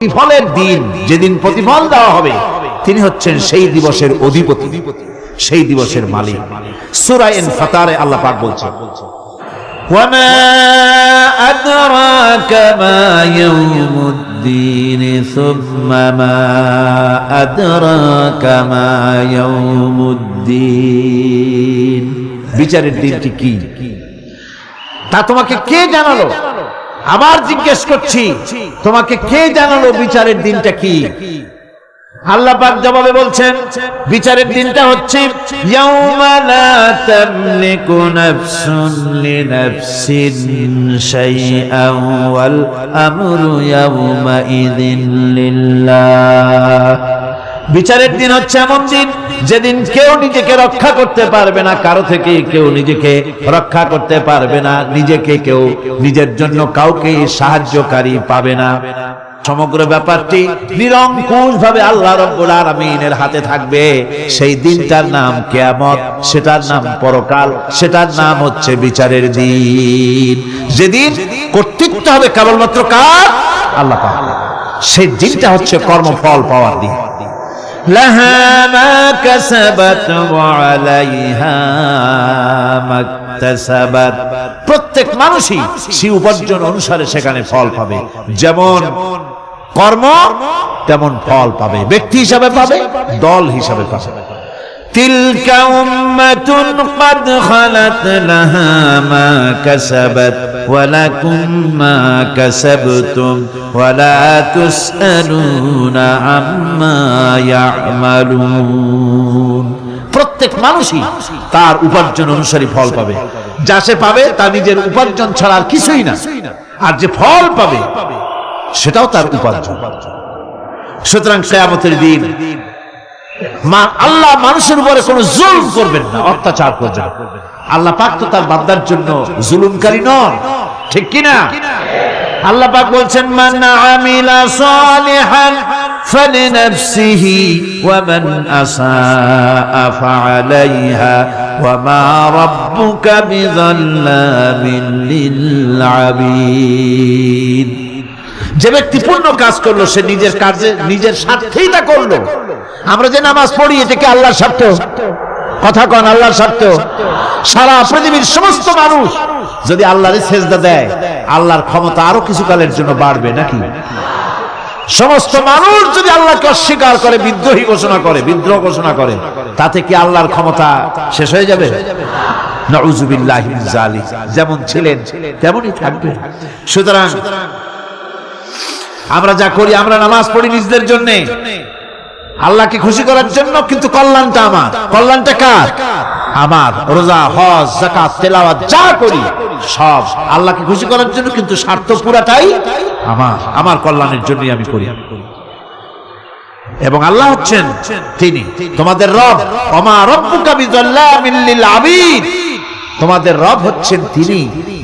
প্রতিফলের দিন, যেদিন প্রতিফল দেওয়া হবে, তিনি হচ্ছেন সেই দিবসের অধিপতি, সেই দিবসের মালিক। সূরা ইনফিতারে আল্লাহ পাক বলছেন, وما أدراك ما يوم الدين ثم ما أدراك ما يوم الدين। বিচারের দিনটি কি তা তোমাকে কে জানালো? আবার জিজ্ঞেস করছি, তোমাকে কে জানালো বিচারের দিনটা কি? আল্লাহ পাক জবাবে বলছেন, বিচারের দিনটা হচ্ছে ইয়াউমা লা তামলিকু নাফসুন লিনাফসিন শাইআন ওয়াল আমরু ইয়াউমা ইযিন লিল্লাহ। বিচারের দিন হচ্ছে এমন দিন যেদিন কেউ নিজেকে রক্ষা করতে পারবে না, কারো থেকে কেউ নিজেকে রক্ষা করতে পারবে না, নিজেকে কেউ নিজের জন্য কাউকে সাহায্যকারী পাবে না। সমগ্র ব্যাপারটি নিরঙ্কুশ ভাবে আল্লাহ রাব্বুল আলামিনের হাতে থাকবে। সেই দিনটার নাম কিয়ামত, সেটার নাম পরকাল, সেটার নাম হচ্ছে বিচারের দিন। যেদিন কর্তৃত্ব হবে কেবলমাত্র কার? আল্লাহ পাক। সেই দিনটা হচ্ছে কর্মফল পাওয়ার দিন। লাহা মা কাসাবাত ওয়া আলাইহা মাকতাসাবাত। প্রত্যেক মানুষই সেই উপার্জন অনুসারে সেখানে ফল পাবে। যেমন কর্ম তেমন ফল পাবে, ব্যক্তি হিসাবে পাবে, দল হিসাবে পাবে। তিলকা উম্মাতুন ক্বাদ খালাত লাহা মা কাসাবাত ওয়া লাকুম মা কাসাবতুম ওয়া লা তুসআলুনা আম্মা ইয়ামালুন। প্রত্যেক মানুষই তার উপার্জন অনুসারে ফল পাবে। যা সে পাবে তা নিজের উপার্জন ছাড়া আর কিছুই না, আর যে ফল পাবে সেটাও তার উপার্জন। সুতরাং কিয়ামতের দিন আল্লাহ মানুষের উপরে কোনো জুলুম করবেন না, অত্যাচার করবেন না। আল্লাহ পাক তো তার বান্দার জন্য জুলুমকারী নন, ঠিক কিনা? আল্লাহ পাক বলছেন, মান আমিলা সালিহান ফালিনাফসিহি ওয়া মান আসাআ ফাআলাইহা ওয়া মা রাব্বুকা বিযাল্লামিন লিল আবিদ। যে ব্যক্তি পূর্ণ কাজ করলো সে নিজের কাজে নিজের স্বার্থেই তা করলো। আমরা যে নামাজ পড়ি এটা কি আল্লাহর স্বার্থ? কথা কন, আল্লাহর স্বার্থ? সারা পৃথিবীর সমস্ত মানুষ যদি আল্লাহর সেজদা দেয়, আল্লাহর ক্ষমতা আরো কিছুকালের জন্য বাড়বে নাকি? সমস্ত মানুষ যদি আল্লাহকে অস্বীকার করে, বিদ্রোহী ঘোষণা করে, বিদ্রোহ ঘোষণা করে, তাতে কি আল্লাহর ক্ষমতা শেষ হয়ে যাবে? নাউযুবিল্লাহি মিন যালিক। যেমন ছিলেন তেমনই থাকবে। সুতরাং আমরা যা করি, আমরা নামাজ পড়ি নিজেদের জন্য, আল্লাহকে খুশি করার জন্য, কিন্তু কল্যাণটা আমার। কল্যাণটা কার? আমার। রোজা, হজ, যাকাত, তেলাওয়াত যা করি সব আল্লাহকে খুশি করার জন্য, কিন্তু স্বার্থ পুরাটাই আমার, আমার কল্যাণের জন্যই আমি করি। এবং আল্লাহ হচ্ছেন তিনি তোমাদের রব। ওমা রাব্বুকা বিযাল্লামিন লিল আবিদ। তোমাদের রব হচ্ছেন তিনি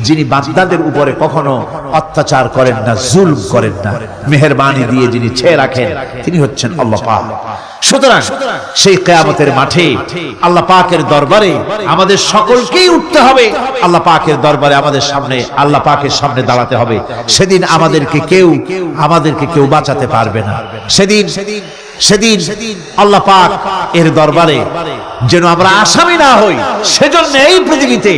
যিনি বান্দাদের উপরে কখনো অত্যাচার করেন না, জুলম করেন না, মেহেরবানি দিয়ে যিনি ছেয়ে রাখেন, তিনি হচ্ছেন আল্লাহ পাক। সুতরাং সেই কিয়ামতের মাঠে আল্লাহ পাকের দরবারে আমাদের সকলকেই উঠতে হবে। আল্লাহ পাকের দরবারে আমাদের সামনে, আল্লাহ পাকের সামনে দাঁড়াতে হবে। সেদিন আমাদেরকে কেউ বাঁচাতে পারবে না। সেদিন আল্লাহ পাক এর দরবারে যেন আমরা আসামি না হই, সেজন্য এই পৃথিবীতে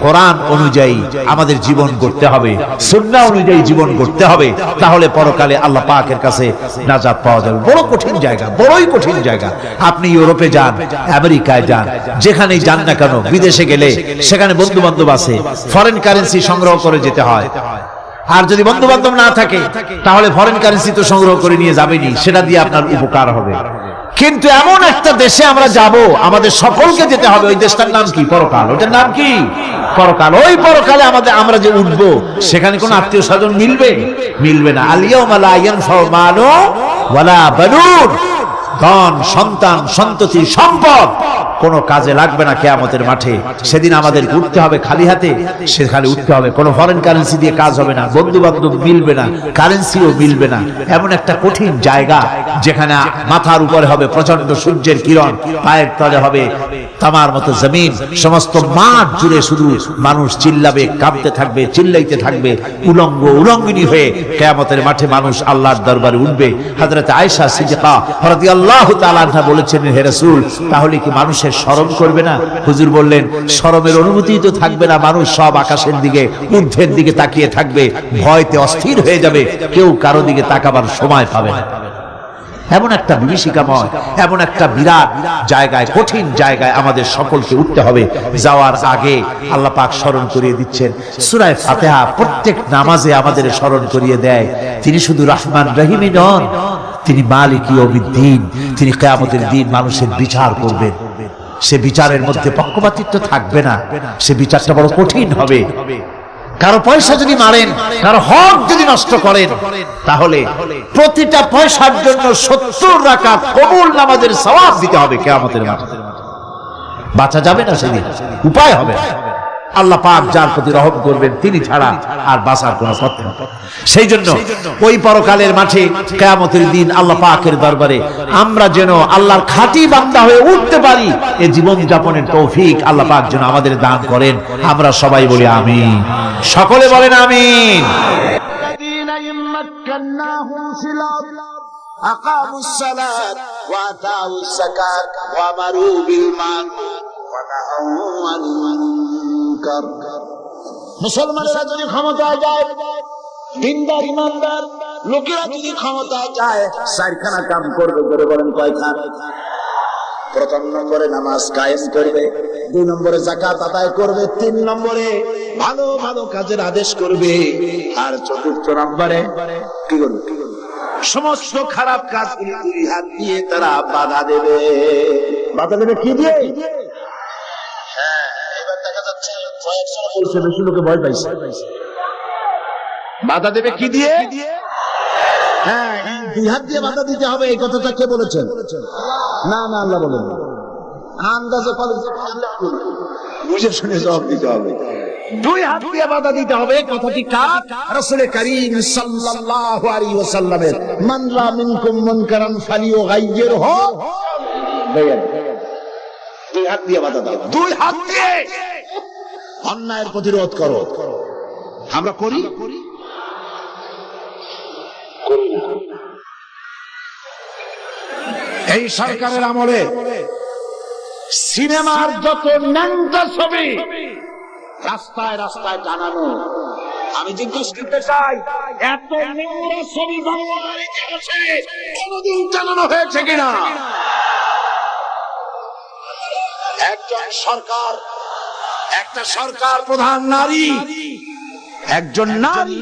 কোরআন অনুযায়ী আমাদের জীবন করতে হবে, সুন্নাহ অনুযায়ী জীবন করতে হবে। তাহলে পরকালে আল্লাহ পাকের কাছে নাজাত পাওয়া যাবে। বড় কঠিন জায়গা, বড়ই কঠিন জায়গা। আপনি ইউরোপে যান, আমেরিকায় যান, যেখানেই যান না কেন, বিদেশে গেলে সেখানে বন্ধু বান্ধব আছে, ফরেন কারেন্সি সংগ্রহ করে যেতে হয়। আর যদি বন্ধু বান্ধব না থাকে তাহলে ফরেন কারেন্সি তো সংগ্রহ করে নিয়ে যাবেনি, সেটা দিয়ে আপনার উপকার হবে। কিন্তু এমন একটা দেশে আমরা যাব, আমাদের সকলকে যেতে হবে। ওই দেশটার নাম কি? পরকাল। ওটার নাম কি? পরকাল। ওই পরকালে আমরা যে উঠবো, সেখানে কোনো আত্মীয় স্বজন মিলবে না। আল ইয়াউমা লা ইয়ানফাউ মালু ওয়ালা বানুন। ধন, সন্তান, সন্ততি, সম্পদ কোনো কাজে লাগবে না কিয়ামতের মাঠে। সেদিন আমাদের উঠতে হবে খালি হাতে। সেখানে উঠতে হবে, কোনো ফরেন কারেন্সি দিয়ে কাজ হবে না, বন্ধু বান্ধব মিলবে না, কারেন্সিও মিলবে না। এমন একটা কঠিন জায়গা যেখানে মাথার উপরে হবে প্রচন্ড সূর্যের কিরণ, পায়ের তলে হবে তামার মতো জমিন, সমস্ত মাঠ জুড়ে শুধু মানুষ চিল্লাবে, কাঁপতে থাকবে, চিল্লাইতে থাকবে, উলঙ্গ উলঙ্গিনী হয়ে কিয়ামতের মাঠে মানুষ আল্লাহর দরবারে উঠবে। হযরত আয়েশা সিদ্দিকা রাদিয়াল্লাহু তাআলা আনহা বলেছেন, হে রাসূল, তাহলে কি মানুষের শরম করবে না? হুজুর বললেন, শরমের অনুমতি তো থাকবে না, মানুষ সব আকাশের দিকে, ঊর্ধ্বের দিকে তাকিয়ে থাকবে, ভয়তে অস্থির হয়ে যাবে, কেউ কারো দিকে তাকাবার সময় পাবে না। এমন একটা বিভীষিকাময়, এমন একটা বিরাট জায়গায়, কঠিন জায়গায় আমাদের সকলকে উঠতে হবে। যাওয়ার আগে আল্লাহ পাক স্মরণ করিয়ে দিচ্ছেন, সূরা ফাতিহা প্রত্যেক নামাজে আমাদের স্মরণ করিয়ে দেয়, তিনি শুধু রহমান রহিমই নন, তিনি মালিক ইয়াউমিদ্দিন। তিনি কিয়ামতের দিন মানুষের বিচার করবেন। সে বিচারের মধ্যে পক্ষপাতিত্ব থাকবে না, সে বিচারটা বড় কঠিন হবে। কারো পয়সা যদি মারেন, কারো হক যদি নষ্ট করেন, তাহলে প্রতিটা পয়সার জন্য 70 রাকাত কবুল নামাজের সওয়াব দিতে হবে কিয়ামতের মাঠে। বাঁচা যাবে না সেদিন, উপায় হবে না। আল্লাহ পাক যার প্রতি রহম করবেন তিনি ছাড়া আর বাঁচার কোনো পথ নেই। সেই জন্য ওই পরকালের মাঠে কিয়ামতের দিন আল্লাহ পাকের দরবারে আমরা যেন আল্লাহর খাঁটি বান্দা হয়ে উঠতে পারি, এই জীবন যাপনের তৌফিক আল্লাহ পাক যেন আমাদের দান করেন। আমরা সবাই বলি আমিন, সকলে বলেন আমিন। أقاموا الصلاة وآتوا الزكاة وأمروا بالمعروف ونهوا عن المنكر। মুসলমানেরা যদি ক্ষমতায় যায়, দিনদার ইমানদার লোকেরা যদি ক্ষমতায় যায়, চারখানা কাম করবে। করে বলেন কয়খান? প্রথম নম্বরে নামাজ কায়েম করবে, 2 নম্বরে যাকাত আদায় করবে, 3 নম্বরে ভালো ভালো কাজের আদেশ করবে, আর 4র্থ নম্বরে কি করবে? সমস্ত খারাপ কাজগুলি 2 হাত দিয়ে তারা বাধা দেবে। বাধা দেবে কি দিয়ে? হ্যাঁ, এবার দেখা যাচ্ছে কয়েকজন বলছে, বেশি লোকে ভয় পাইছে। বাধা দেবে কি দিয়ে? হ্যাঁ, 2 হাত দিয়ে বাধা দিতে হবে। এই কথাটা কে বলেছেন? না না, আল্লাহ বলেন। আন্দাজে বুঝে শুনে জবাব দিতে হবে। 2 হাত দিয়ে বাধা দিতে হবে। কথাটি কার? রাসূল করিম সাল্লাল্লাহু আলাইহি ওয়াসাল্লামের। মান রা মিনকুম মুনকারান ফালিয়ুগাইয়িরহু। 2 হাত দিয়ে বাধা দাও। 2 হাত দিয়ে অন্যায়ের প্রতিরোধ করো। আমরা করি? করি না। এই সরকারের আমলে সিনেমার যত ন্যাংটা ছবি রাস্তায় রাস্তায় টানানো, আমি জিজ্ঞেস করতে চাই, এত নোংরা ছবি বাংলার ইতিহাসে কোনদিন টানানো হয়েছে কিনা? একজন সরকার, একটা সরকার প্রধান নারী, একজন নারী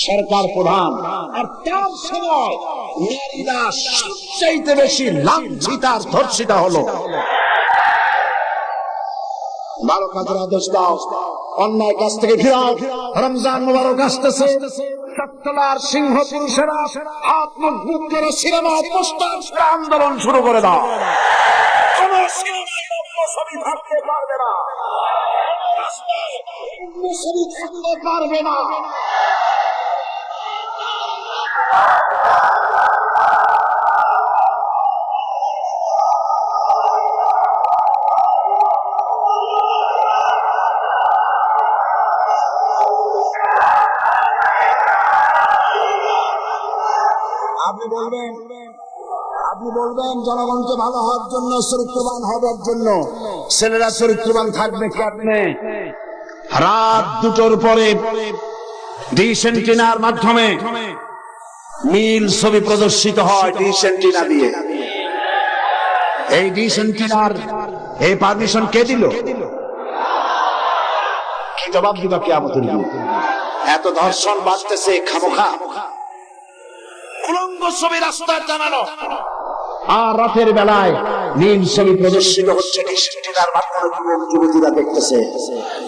সরকার প্রধান, আর তার সময় নারীরা সবচাইতে বেশি লাঞ্ছিত আর ধর্ষিতা হলো। ভালো কাজের আদেশ দাও, অন্যায় কাজ থেকে ফিরাও। রমজান মুবারক আসতেছে, সত্যলার সিংহ পুরুষেরা হাত মজবুত করে সিনেমা পোস্টার আন্দোলন শুরু করে দাও। কোন সিনেমায় ছবি থাকতে পারবে না, ছবি থাকতে পারবে না। আপনি বলবেন জনগণকে ভালো হওয়ার জন্য, চরিত্রবান হওয়ার জন্য। ছেলেরা চরিত্রবান থাকবে কেমনে? রাত 2টোর পরে ডিশ এন্টিনার মাধ্যমে নীল ছবি প্রদর্শিত হয়, ডিশ এন্টিনা দিয়ে। এই ডিশ এন্টিনার এই পারমিশন কে দিল? কি জবাব দিবা কিয়ামতের দিন? এত ধর্ষণ বাড়তেছে খামোখা, উলঙ্গ ছবি রাস্তায় টানানো, আর রাতের বেলায় নীল ছবি প্রদর্শিত হচ্ছে, ডিসেন্টিনার মাধ্যমে যুবতীরা দেখতেছে।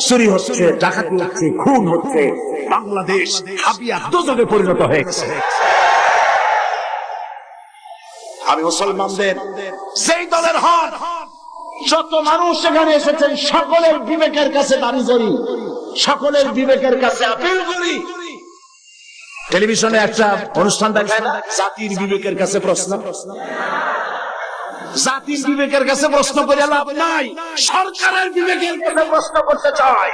চুরি হচ্ছে, ডাকাতি হচ্ছে, খুন হচ্ছে। বাংলাদেশ হাবিয়া দোজখে পরিণত হয়েছে। আমি মুসলমানদের যেই দলের হন, যত মানুষ এখানে এসেছেন, সকলের বিবেকের কাছে দাবি করি, সকলের বিবেকের কাছে আপিল করি। টেলিভিশনে একটা অনুষ্ঠান দেখায় না, জাতির বিবেকের কাছে প্রশ্ন। জাতির বিবেকের কাছে প্রশ্ন করে লাভ নাই, সরকারের বিবেকের কাছে প্রশ্ন করতে চাই।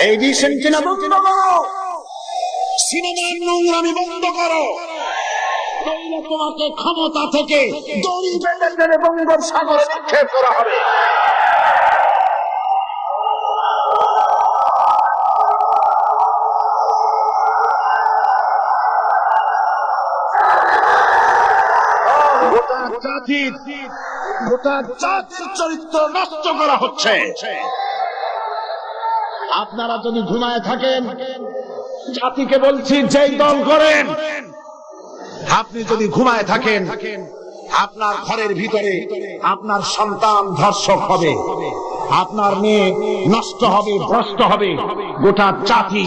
এই ডিসেন্ট সিনেমা বন্ধ করো, সিনেমার নোংরামি বন্ধ করো, নইলে তোমাকে ক্ষমতা থেকে দড়ি বেঁধে টেনে বঙ্গোপসাগরে নিক্ষেপ করা হবে। গোটা জাতির চরিত্র নষ্ট করা হচ্ছে। আপনারা যদি ঘুমায় থাকেন, জাতিকে বলছি যেই দল করেন, আপনি যদি ঘুমায় থাকেন, আপনার ঘরের ভিতরে আপনার সন্তান ধর্ষক হবে, আপনার মেয়ে নষ্ট হবে, ভ্রষ্ট হবে। গোটা জাতি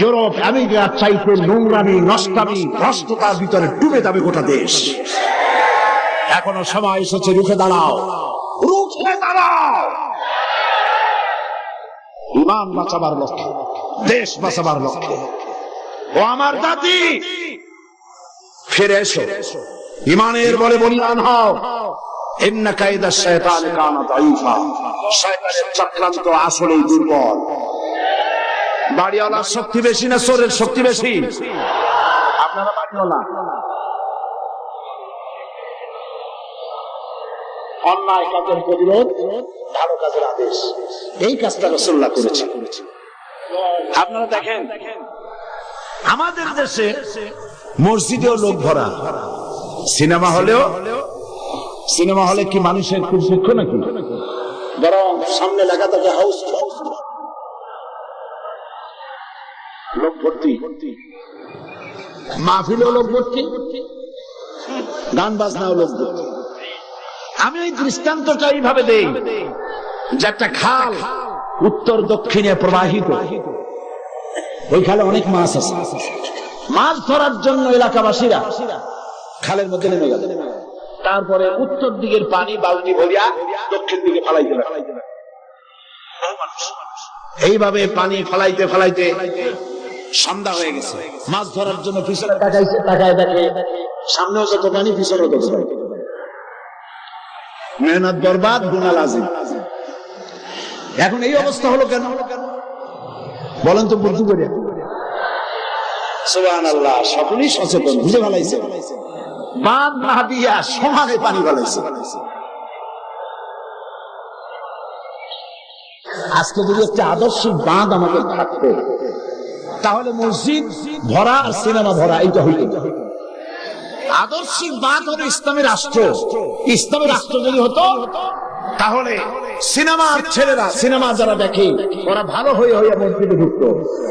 ইউরোপ আমেরিকার চাইতে নোংরামি, নষ্টামি, ভ্রষ্টতার ভিতরে ডুবে যাবে গোটা দেশ। এখনো সময় এসেছে, রুখে দাঁড়াও, রুখে দাঁড়াও। ইমান বাঁচাবার লক্ষ্যে, দেশ বাঁচাবার লক্ষ্যে। ও আমার জাতি, ফিরে এসো, ইমানের বলে বলিয়ান হও। ইন্না কায়দা শায়তান কানা দাঈফা, শয়তানের চক্রান্ত আসলেই দুর্বল। বাড়িওয়ালার শক্তি বেশি না চোরের শক্তি বেশি? আপনারা বাড়িওয়ালা। অন্যায় কাজের প্রতিরোধ, ভালো কাজের আদেশ, এই কাজটা রাসূলুল্লাহ করেছেন। আপনারা দেখেন আমাদের দেশে মসজিদেও লোক ভরা, সিনেমা হলে কি মানুষের খুব দুঃখ নাকি? বরং সামনে লেখা থাকে হাউস, লোক ভর্তি, মাহফিলেও লোক ভর্তি, গান বাজনাও লোক ভর্তি। আমি এই দৃষ্টান্তটা এইভাবে দেই যে একটা খাল উত্তর দক্ষিণে প্রবাহিত, ওই খালে অনেক মাছ আছে। মাছ ধরার জন্য এলাকাবাসীরা খালের মধ্যে নেমে গেল, তারপরে উত্তর দিকের পানি বালতি ভরিয়া দক্ষিণ দিকে ফালাইতে লাগলো। এইভাবে পানি ফালাইতে ফালাইতে সন্ধ্যা হয়ে গেছে। মাছ ধরার জন্য পিছনে তাকাইছে, তাকায় দেখে সামনেও যত পানি, পিছনেও তত পানি। মেহনত বরবাদ, গুনাহ লাজিম। এখন এই অবস্থা হলো কেন বলেন তো? বুদ্ধি করে সুবহানাল্লাহ, সকলেই সচেতন, বুঝে ফেলাইছে। বাঁধ না দিয়া সমানে পানি ফেলাইছে। আজকে যদি একটা আদর্শিক বাঁধ আমাদের থাকতো, তাহলে মসজিদ ভরা আর সিনেমা ভরা এইটা হইত। আদর্শিক বাঁধ হলো ইসলামী রাষ্ট্র। ইসলামী রাষ্ট্র যদি হতো, তাহলে সিনেমার ছেলেরা, সিনেমা যারা দেখে, ওরা ভালো হয়ে হয়ে মসজিদে ঢুকতো,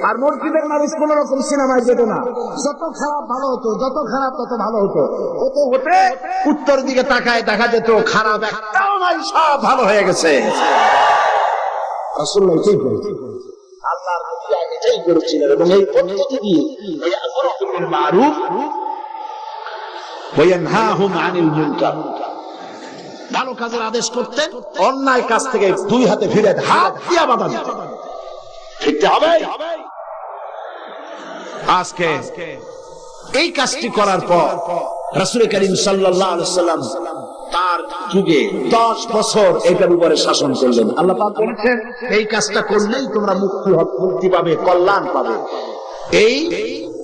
আর মসজিদের মানুষ কোন রকম সিনেমায় যেত না। যত খারাপ ভালো হতো, যত খারাপ তত ভালো হতো। হতে হতে উত্তর দিকে তাকায় দেখা যেত খারাপ একটাও নাই, সব ভালো হয়ে গেছে। রাসূলুল্লাহ এটাই করেছেন, আল্লাহর নবী এটাই করেছিলেন, এবং এই পদ্ধতি দিয়ে এই আমর বিল মারুফ ওয়া ইয়ানহাহুম আনিল মুনকার, ভালো কাজের আদেশ করতেন, অন্যায় কাজ থেকে দুই হাতে ফিরে হাত দিয়া বাধা দিতেন। ঠিক হবে? আজকে এই কাজটি করার পর রাসূল করিম সাল্লাল্লাহু আলাইহি ওয়াসাল্লাম তার যুগে 10 বছর এটার উপরে শাসন করলেন। আল্লাহ পাক বলেছেন, এই কাজটা করলেই তোমরা মুক্তি পাবে, কল্যাণ পাবে। এই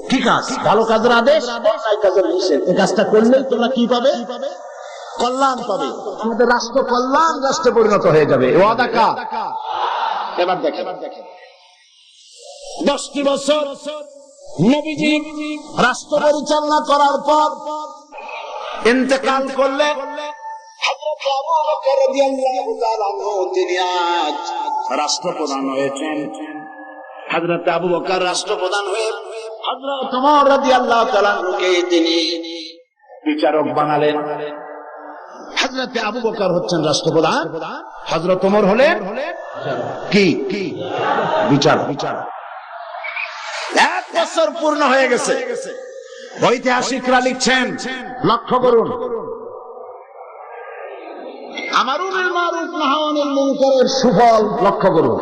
কি কাজ? ভালো কাজের আদেশ, অন্যায় কাজের নিষেধ। এই কাজটা করলেই তোমরা কি পাবে? কল্যাণ পাবে। আমাদের রাষ্ট্র কল্যাণ রাষ্ট্রে পরিণত হয়ে যাবে। ওয়াদা কার? এবার দেখেন 10টি বছর নবীজি রাষ্ট্র পরিচালনা করার পর ইন্তেকাল করলেন। হযরত আবু বকর রাদিয়াল্লাহু তাআলা আনহু তিনি আজ রাষ্ট্রপ্রধান হয়েছেন। হযরত আবু বকর রাষ্ট্রপ্রধান হয়ে হযরত ওমর রাদিয়াল্লাহু তাআলা আনহুকে তিনি বিচারক বানালেন। হযরত আবু বকর হচ্ছেন রাষ্ট্রপ্রধান, হযরত ওমর হলেন কি বিচারক। 1 বছর পূর্ণ হয়ে গেছে। ঐতিহাসিকরা লিখছেন, লক্ষ্য করুন, আমারুল মারুফ নাহি আনিল মুনকারের সুফল লক্ষ্য করুন।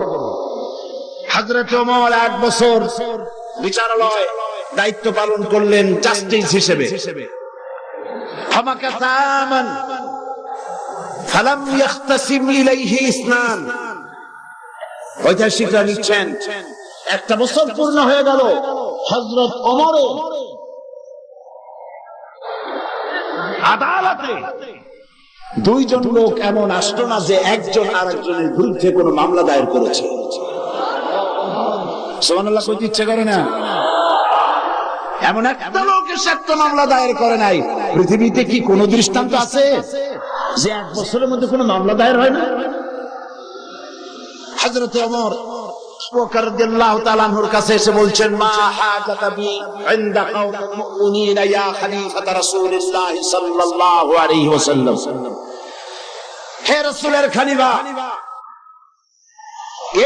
হযরত ওমর 1 বছর বিচারালয় দায়িত্ব পালন করলেন জাস্টিস হিসেবে। فمكث عاما فلم يختصم إليه اثنان ঐতিহাসিকরা লিখছেন একটা বছর পূর্ণ হয়ে গেল হযরত ওমরের আদালতে দুইজন লোক এমন আসলো না যে একজন আরেকজনের বিরুদ্ধে কোনো মামলা দায়ের করেছে। সুবহানাল্লাহ কইতে ইচ্ছে করে না? এমন একটা লোক এসে একটা মামলা দায়ের করে নাই। পৃথিবীতে কি কোনো দৃষ্টান্ত আছে যে এক বছরের মধ্যে কোনো মামলা দায়ের হয় না? হযরত ওমর আবু বকর রাদিয়াল্লাহু তাআলা আনহুর কাছে এসে বলছেন, মা হাজাতা বি ইনদা কওমিল মুমিনিনা ইয়া খলিফাতা রাসূলিল্লাহ সাল্লাল্লাহু আলাইহি ওয়াসাল্লাম। হে রাসূলের খলিফা,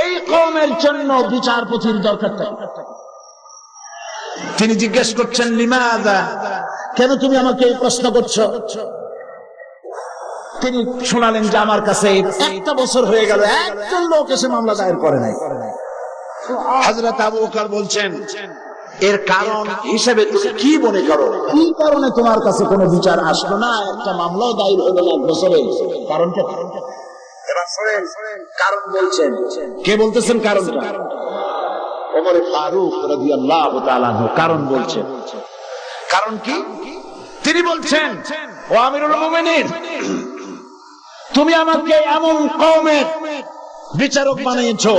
এই কওমের জন্য বিচারপতির দরকার থাকে। তিনি জিজ্ঞেস করছেন, লিমাযা, কেন তুমি আমাকে এই প্রশ্ন করছো? তিনি শোনালেন যে আমার কাছে একটা বছর হয়ে গেল একজন লোক এসে মামলা দায়ের করে নাই। হযরত আবু বকর বলছেন, এর কারণ হিসেবে তুমি কি মনে করো? কি কারণে তোমার কাছে কোনো বিচার আসলো না, একটা মামলাও দায়ের হলো না এক বছরে? কারণটা এবার শুনেন, কারণ বলছেন। কে বলতেছেন কারণটা? ওমর ফারুক রাদিয়াল্লাহু তাআলা আনহু কারণ বলছেন। কারণ কি? তিনি বলছেন, ও আমিরুল মুমিনিন, তুমি আমাকে এমন কওমের বিচারক বানিয়েছো,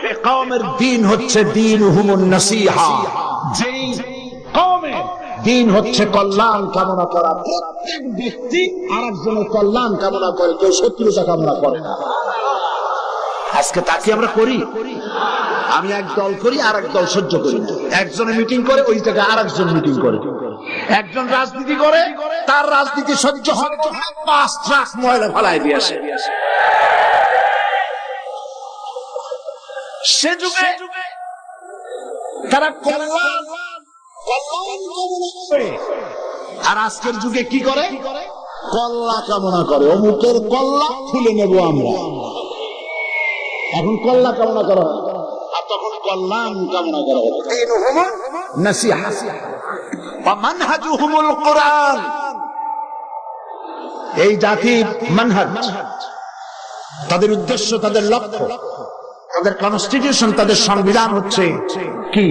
এই কওমের দ্বীন হচ্ছে দীনুহুমুন নাসিহা। যেই কওমের দ্বীন হচ্ছে কল্যাণ কামনা করা। প্রত্যেক ব্যক্তি আরেকজনের কল্যাণ কামনা করে, কেউ শত্রুতা কামনা করে না। আজকে তাকে আমরা করি। আমি এক দল করি, আর এক দল সহ্য করি না। একজনে মিটিং করে, ওই জায়গায় আর একজন মিটিং করে। একজন রাজনীতি করে, তার রাজনীতি সহ্য হয় 5 ট্রাক ময়লা ফেলায় দিয়ে আসে। সে যুগে তারা কল্যাণ কামনা করে, আর আজকের যুগে কি করে? কল্যাণ কামনা করে। অমুকের কল্যাণ খুলে নেব আমরা। এখন কল্যাণ কামনা করা হয়, আর তখন কল্যাণ কামনা করা হয়। দীনুহুমুন নাসিহা ওয়া মানহাজুহুমুল কুরআন। এই জাতির মানহাজ, তাদের উদ্দেশ্য, তাদের লক্ষ্য, তাদের কনস্টিটিউশন, তাদের সংবিধান হচ্ছে কি?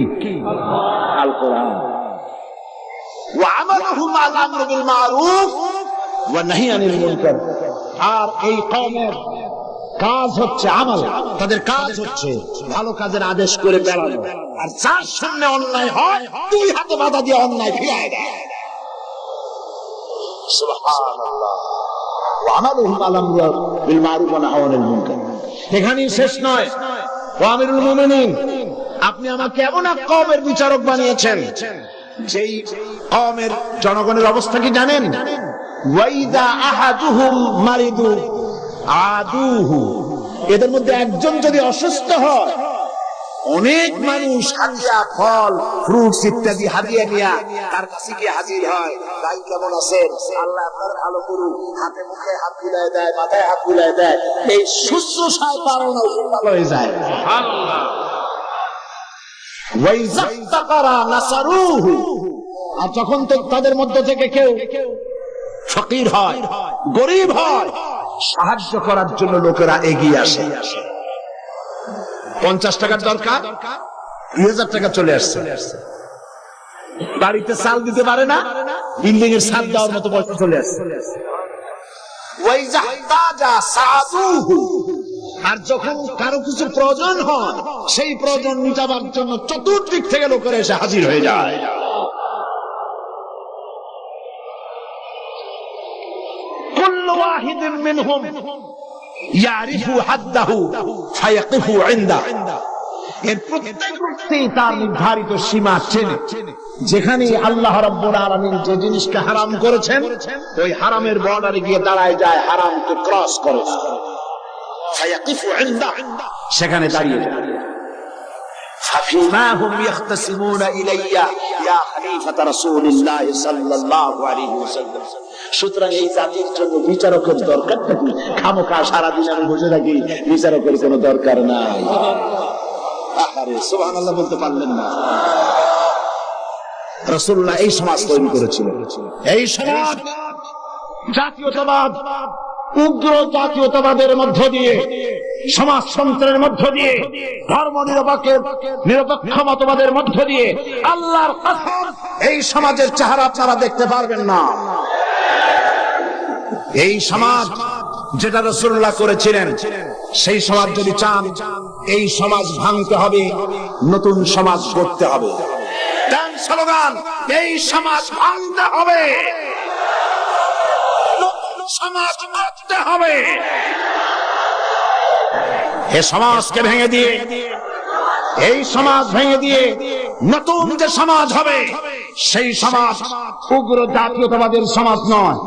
আল কোরআন। ওয়া আমালুহুম আল আমরু বিল মারুফ ওয়া নাহি আনিল মুনকার। আর এই কওমের কাজ হচ্ছে আমল, তাদের কাজ হচ্ছে ভালো কাজের আদেশ করে বেড়ানো, আর যার সামনে অন্যায় হয় 2 হাতে বাধা দিয়ে অন্যায় ফিরায় দেয়। সুবহানাল্লাহ। ওয়া আমালুহুম আল আমরু বিল মারুফ ওয়া নাহি আনিল মুনকার। এখানেই শেষ নয়। ও আমিরুল মুমিনিন, আপনি আমাকে এমন এক কওমের বিচারক বানিয়েছেন, যেই কওমের জনগণের অবস্থা কি জানেন? ওয়াইদা আহাদুহুম মারিদু আদুহু। এদের মধ্যে একজন যদি অসুস্থ হয়, অনেক মানুষ হাদিয়া, ফল, ফ্রুটস ইত্যাদি হাদিয়া নিয়ে তার কাছে গিয়ে হাজির হয়। ভাই কেমন আছেন? আল্লাহ আপনার ভালো করুন। হাতে মুখে হাত বুলায় দেয়, মাথায় হাত বুলায় দেয়। এই শুশ্রূষায় কারণ ভালো হয়ে যায়। সুবহানাল্লাহ। ওয়াইযাক্তাকারা নাসারুহু। আর যখন তো তাদের মধ্যে থেকে কেউ ফকির হয়, গরীব হয়, সাহায্য করার জন্য লোকেরা এগিয়ে আসে। 50 টাকার দরকার, 2000 টাকা চলে আসছে। বাড়িতে চাল দিতে পারে না, বিল্ডিং এর ছাদ দেওয়ার মতো পয়সা চলে আসছে। আর যখন কারো কিছু প্রয়োজন হয়, সেই প্রয়োজন মিটাবার জন্য চতুর্দিক থেকে লোকেরা এসে হাজির হয়ে যায়। কুল্লু ওয়াহিদিন মিনহুম ইয়ারিফু হাদ্দাহু ফায়াকিফু ইনদা। এর প্রত্যেক ব্যক্তি তার নির্ধারিত সীমা চেনে। যেখানে আল্লাহ রাব্বুল আলামিন যে জিনিসকে হারাম করেছেন, ওই হারামের বর্ডারে গিয়ে দাঁড়ায় যায়, হারামকে ক্রস করে ফায়াকিফু ইনদা, সেখানে দাঁড়িয়ে যায়। ফাফিমা হুম ইয়াখতাসিমুনা ইলাইয়া ইয়া খলিফাতা রাসূলিল্লাহ সাল্লাল্লাহু আলাইহি ওয়াসাল্লাম। সুতরাং এই জাতির জন্য বিচারকের দরকার নাকি? খামোখা সারাদিন আমি বসে থাকি, বিচারকের কোনো দরকার নাই। আরে সুবহানাল্লাহ বলতে পারলেন না? রাসূলুল্লাহ এই সমাজ তৈরি করেছিলেন। এই সমাজ জাতীয়তাবাদ, উগ্র জাতীয়তাবাদের মধ্য দিয়ে, সমাজতন্ত্রের মধ্য দিয়ে, ধর্ম নিরপেক্ষ মতবাদের মধ্য দিয়ে আল্লাহর কসম এই সমাজের চেহারা আপনারা দেখতে পারবেন না। এই সমাজ যেটা রাসূলুল্লাহ করেছিলেন, সেই সমাজ যদি চান, এই সমাজ ভাঙতে হবে, নতুন সমাজ গড়তে হবে। দেন স্লোগান, এই সমাজ ভাঙতে হবে, নতুন সমাজ গড়তে হবে। এই সমাজকে ভেঙে দিয়ে, এই সমাজ ভেঙে দিয়ে নতুন যে সমাজ হবে, সেই সমাজ উগ্র জাতীয়তাবাদের সমাজ নয়,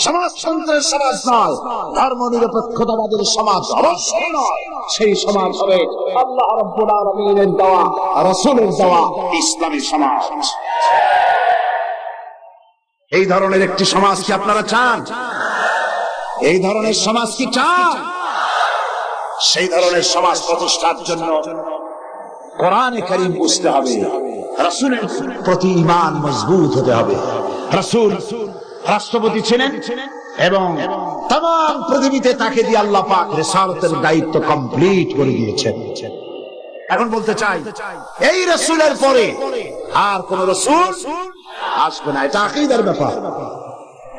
সমাজতন্ত্রের সমাজ নয়, ধর্ম নিরপেক্ষতাবাদের সমাজ অবশ্যই নয়। সেই সমাজ হবে আল্লাহ রাব্বুল আলামিনের দেওয়া, রাসূলের দেওয়া ইসলামী সমাজ। এই ধরনের একটি সমাজ কি আপনারা চান? এই ধরনের সমাজ কি চান? সেই ধরনের সমাজ প্রতিষ্ঠার জন্য কোরআনে কারীম বুঝতে হবে, রাসূলের প্রতি ঈমান মজবুত হতে হবে। রাসূল রাষ্ট্রপতি ছিলেন এবং तमाम পৃথিবীতে তাকে দিয়ে আল্লাহ পাক রিসালাতের দায়িত্ব কমপ্লিট করে দিয়েছেন। এখন বলতে চাই, এই রাসূলের পরে আর কোন রাসূল আসবে না, এটা আকীদার ব্যাপার।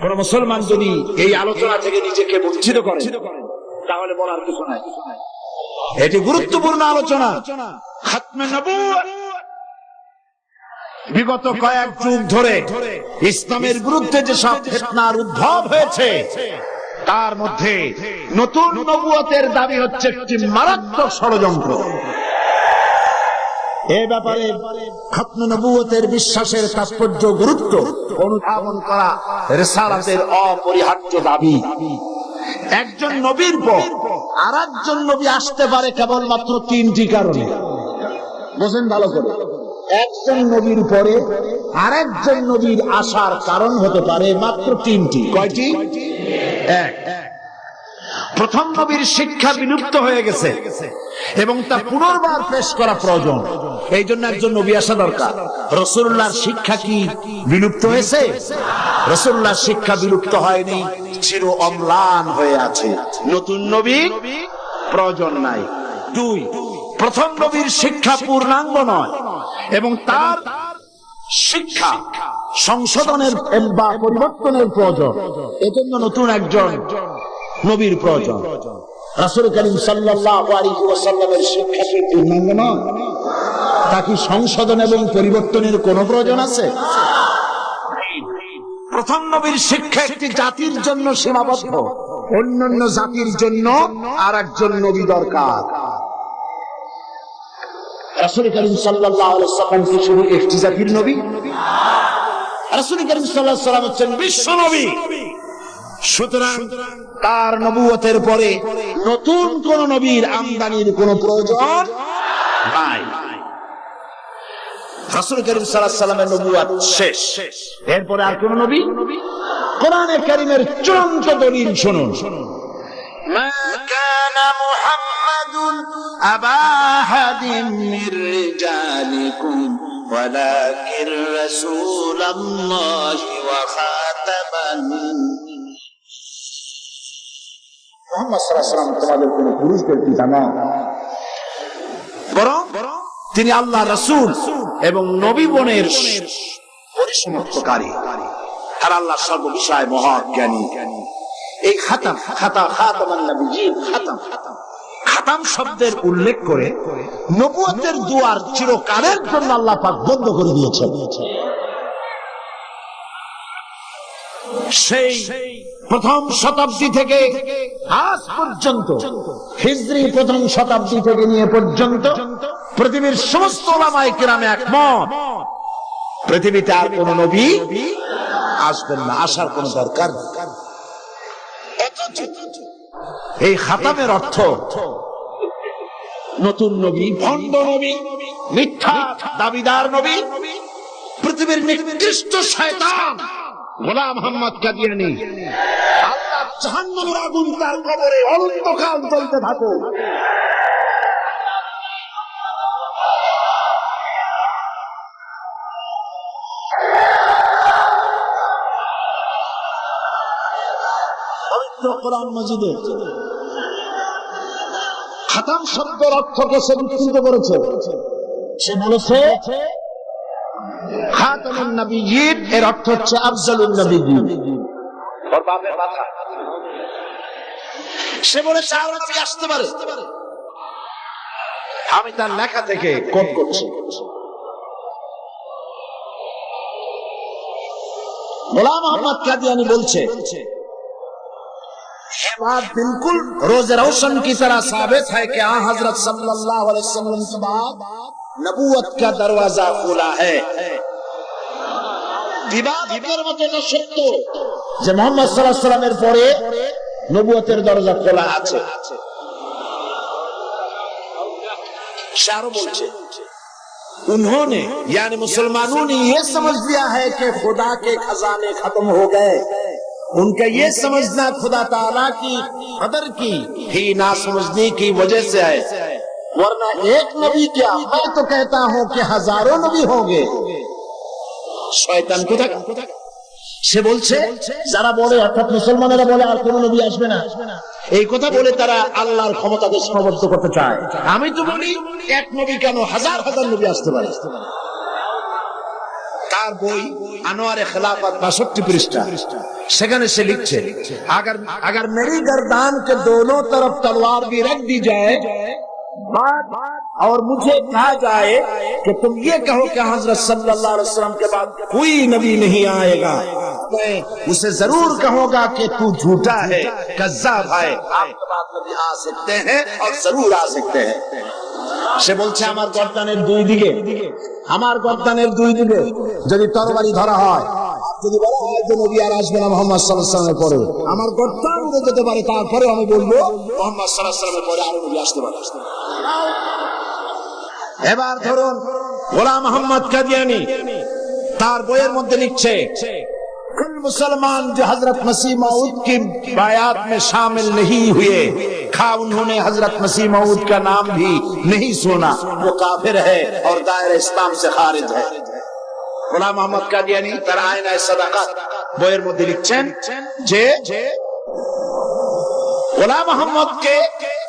কোন মুসলমান যদি এই আলোচনা থেকে নিজেকে বঞ্চিত করে, তাহলে বলার কিছু নাই। এটি গুরুত্বপূর্ণ আলোচনা। খাতমে নবুয়ত বিগত কয়েক যুগ ধরে ইসলামের বিরুদ্ধে যে সব ফিতনার উদ্ভব হয়েছে, তার মধ্যে নতুন নবুয়তের দাবি হচ্ছে একটি মারাত্মক ষড়যন্ত্র। এ ব্যাপারে খাতমে নবুয়তের বিশ্বাসের তাৎপর্য, গুরুত্ব অনুধাবন করা রিসালাতের অপরিহার্য দাবি। একজন নবীর পর আর একজন নবী আসতে পারে কেবলমাত্র তিনটি কারণে। বুঝেন ভালো করে, একজন নবীর পরে আর একজন নবীর আসার কারণ হতে পারে মাত্র তিনটি। কয়টি? এক, প্রথম নবীর শিক্ষা বিলুপ্ত হয়ে গেছে এবং তা পুনর্বার পেশ করা প্রয়োজন, এই জন্য একজন নবী আসা দরকার। রাসূলুল্লাহর শিক্ষা কি বিলুপ্ত হয়েছে? রাসূলুল্লাহর শিক্ষা বিলুপ্ত হয়নি, চির অম্লান হয়ে আছে। নতুন নবী প্রয়োজন নাই। দুই, প্রথম নবীর শিক্ষা পূর্ণাঙ্গ নয় এবং তার শিক্ষা সংশোধনের বা পরিবর্তনের প্রয়োজন, এজন্য নতুন একজন নবীর প্রয়োজন। রাসূল করিম সাল্লাল্লাহু আলাইহি ওয়াসাল্লামের শিক্ষা কি পূর্ণাঙ্গ নয়? তা কি সংশোধন এবং পরিবর্তনের কোনো প্রয়োজন আছে? প্রথম নবীর শিক্ষা একটি জাতির জন্য সীমাবদ্ধ, অন্যান্য জাতির জন্য আর একজন নবী দরকার। রাসূল করিম সাল্লাল্লাহু আলাইহি ওয়াসাল্লাম কি শুধু একটি জাতির নবী? রাসূল করিম সাল্লাল্লাহু আলাইহি ওয়াসাল্লাম হচ্ছেন বিশ্ব নবী। সুতরাং তার নবুয়তের পরে নতুন কোন নবীর আমদানির কোনো প্রয়োজন নাই। রাসূল করিম সাল্লাল্লাহু আলাইহি ওয়াসাল্লামের নবুয়ত শেষ, এরপরে আর কোন নবী? কোরআনে কারীমের চূড়ান্ত দলিল শুনুন। মা কানা মুহাম্মাদুন আবা আহাদিন মির রিজালিকুম ওয়ালাকিন রাসূলুল্লাহি ওয়া খাতামান। মুহাম্মদ সাল্লাল্লাহু আলাইহি ওয়াসাল্লাম তোমাদের কোন পুরুষদের পিতা নন, বরং তিনি আল্লাহ রাসূল এবং নবীগণের পরিসমাপ্তকারী, আর আল্লাহ সর্ববিষয়ে মহাজ্ঞানী। এই খাতামান নবিয়্যিন, খাতাম শব্দের উল্লেখ করে নবুয়তের দুয়ার চিরকালের জন্য আল্লাহ পাক বন্ধ করে দিয়েছেন। সেই প্রথম শতাব্দী থেকে আজ পর্যন্ত, হিজরি প্রথম শতাব্দী থেকে নিয়ে পর্যন্ত পৃথিবীর সমস্ত উলামায়ে কেরাম একমত, পৃথিবীতে আর কোন নবী আসবেন না, আসার কোন দরকার নেই। এই খাতামের অর্থ নতুন নবী, ভণ্ড নবী, মিথ্যা দাবিদার নবী, পৃথিবীর নিকৃষ্ট শয়তান গোলাম মোহাম্মদ কাদিয়ানী, আল্লাহ জাহান্নামের আগুন তার কবরে অনন্তকাল জ্বলতে থাকুক। পবিত্র কোরআন মাজিদে খাতাম শব্দের অর্থকে সে বিকৃত করেছে। সে বলেছে খাতামুন নবিয়্যিন এর অর্থ হচ্ছে আফজালুন নবিয়্যিন। ওর বাপের কথা। সে বলেছে আরো নবী আসতে পারে। আমি তার লেখা থেকে কোট করছি। গোলাম মোহাম্মদ কাদিয়ানী বলছে ये बात बिल्कुल रोज रोशन की तरह साबित है कि आ हजरत सल्लल्लाहु अलैहि वसल्लम के बाद नबूवत का दरवाजा खुला है। বিবাদের মতো এটা সত্য যে মুহাম্মদ সাল্লাল্লাহু আলাইহি ওয়াসাল্লামের পরে নবুয়তের দরজা খোলা আছে। शारो बोलছে उन्होंने यानी मुसलमानों ने ये समझ लिया है कि खुदा के खजाने खत्म हो गए। उनका ये समझना खुदा ताला की कदर की ही ना समझने की वजह से है, वरना एक नबी क्या, मैं तो कहता हूं कि हजारों नबी होंगे। शैतान को সে বলছে যারা বলে অর্থাৎ মুসলমানেরা বলে আর কোন নবী আসবে না, এই কথা বলে তারা আল্লাহর ক্ষমতাকে সীমাবদ্ধ করতে চায়। আমি তো বলি এক নবী কেন, হাজার হাজার নবী আসতে পারে। তার বই আনোয়ারে খেলাফত 62 পৃষ্ঠা, সেখানে সে লিখছে अगर मेरी गर्दान के दोनों तरफ तलवार भी रख दी जाए और मुझे कहा जाए कि तुम ये कहो कि हजरत सल्लल्लाहु अलैहि वसल्लम के बाद कोई नबी नहीं आएगा, मैं उसे जरूर कहूंगा कि तू झूठा है, कज़्ज़ाब है, आपके बाद नबी आ सकते हैं और जरूर आ सकते हैं। সে বলছে আমার গর্দানের দুই দিকে, আমার গর্দানের দুই দিকে যদি তরবারি ধরা হয়, যদি বলা হয় যে নবী আর আসবে না মুহাম্মদ সাল্লাল্লাহু আলাইহি ওয়াসাল্লামের পরে, আমার গর্দান উড়ে যেতে পারে, তারপরে আমি বলবো মুহাম্মদ সাল্লাল্লাহু আলাইহি ওয়াসাল্লামের পরে আরো নবী আসতে পারে। এবার ধরুন গোলাম মোহাম্মদ কাদিয়ানী তার বইয়ের মধ্যে লিখছে कुल मुसलमान जो हजरत मसीह मऊद की बायात में शामिल नहीं हुए, खा उन्होंने हजरत मसीह मऊद का नाम भी नहीं सुना, वो काफिर है और दायरा इस्लाम से खारिज है। গোলাম মোহাম্মদ কাদিয়ানী তার আয়নায়ে সাদাকাত বইয়ের মধ্যে লিখছেন যে গোলাম মোহাম্মদকে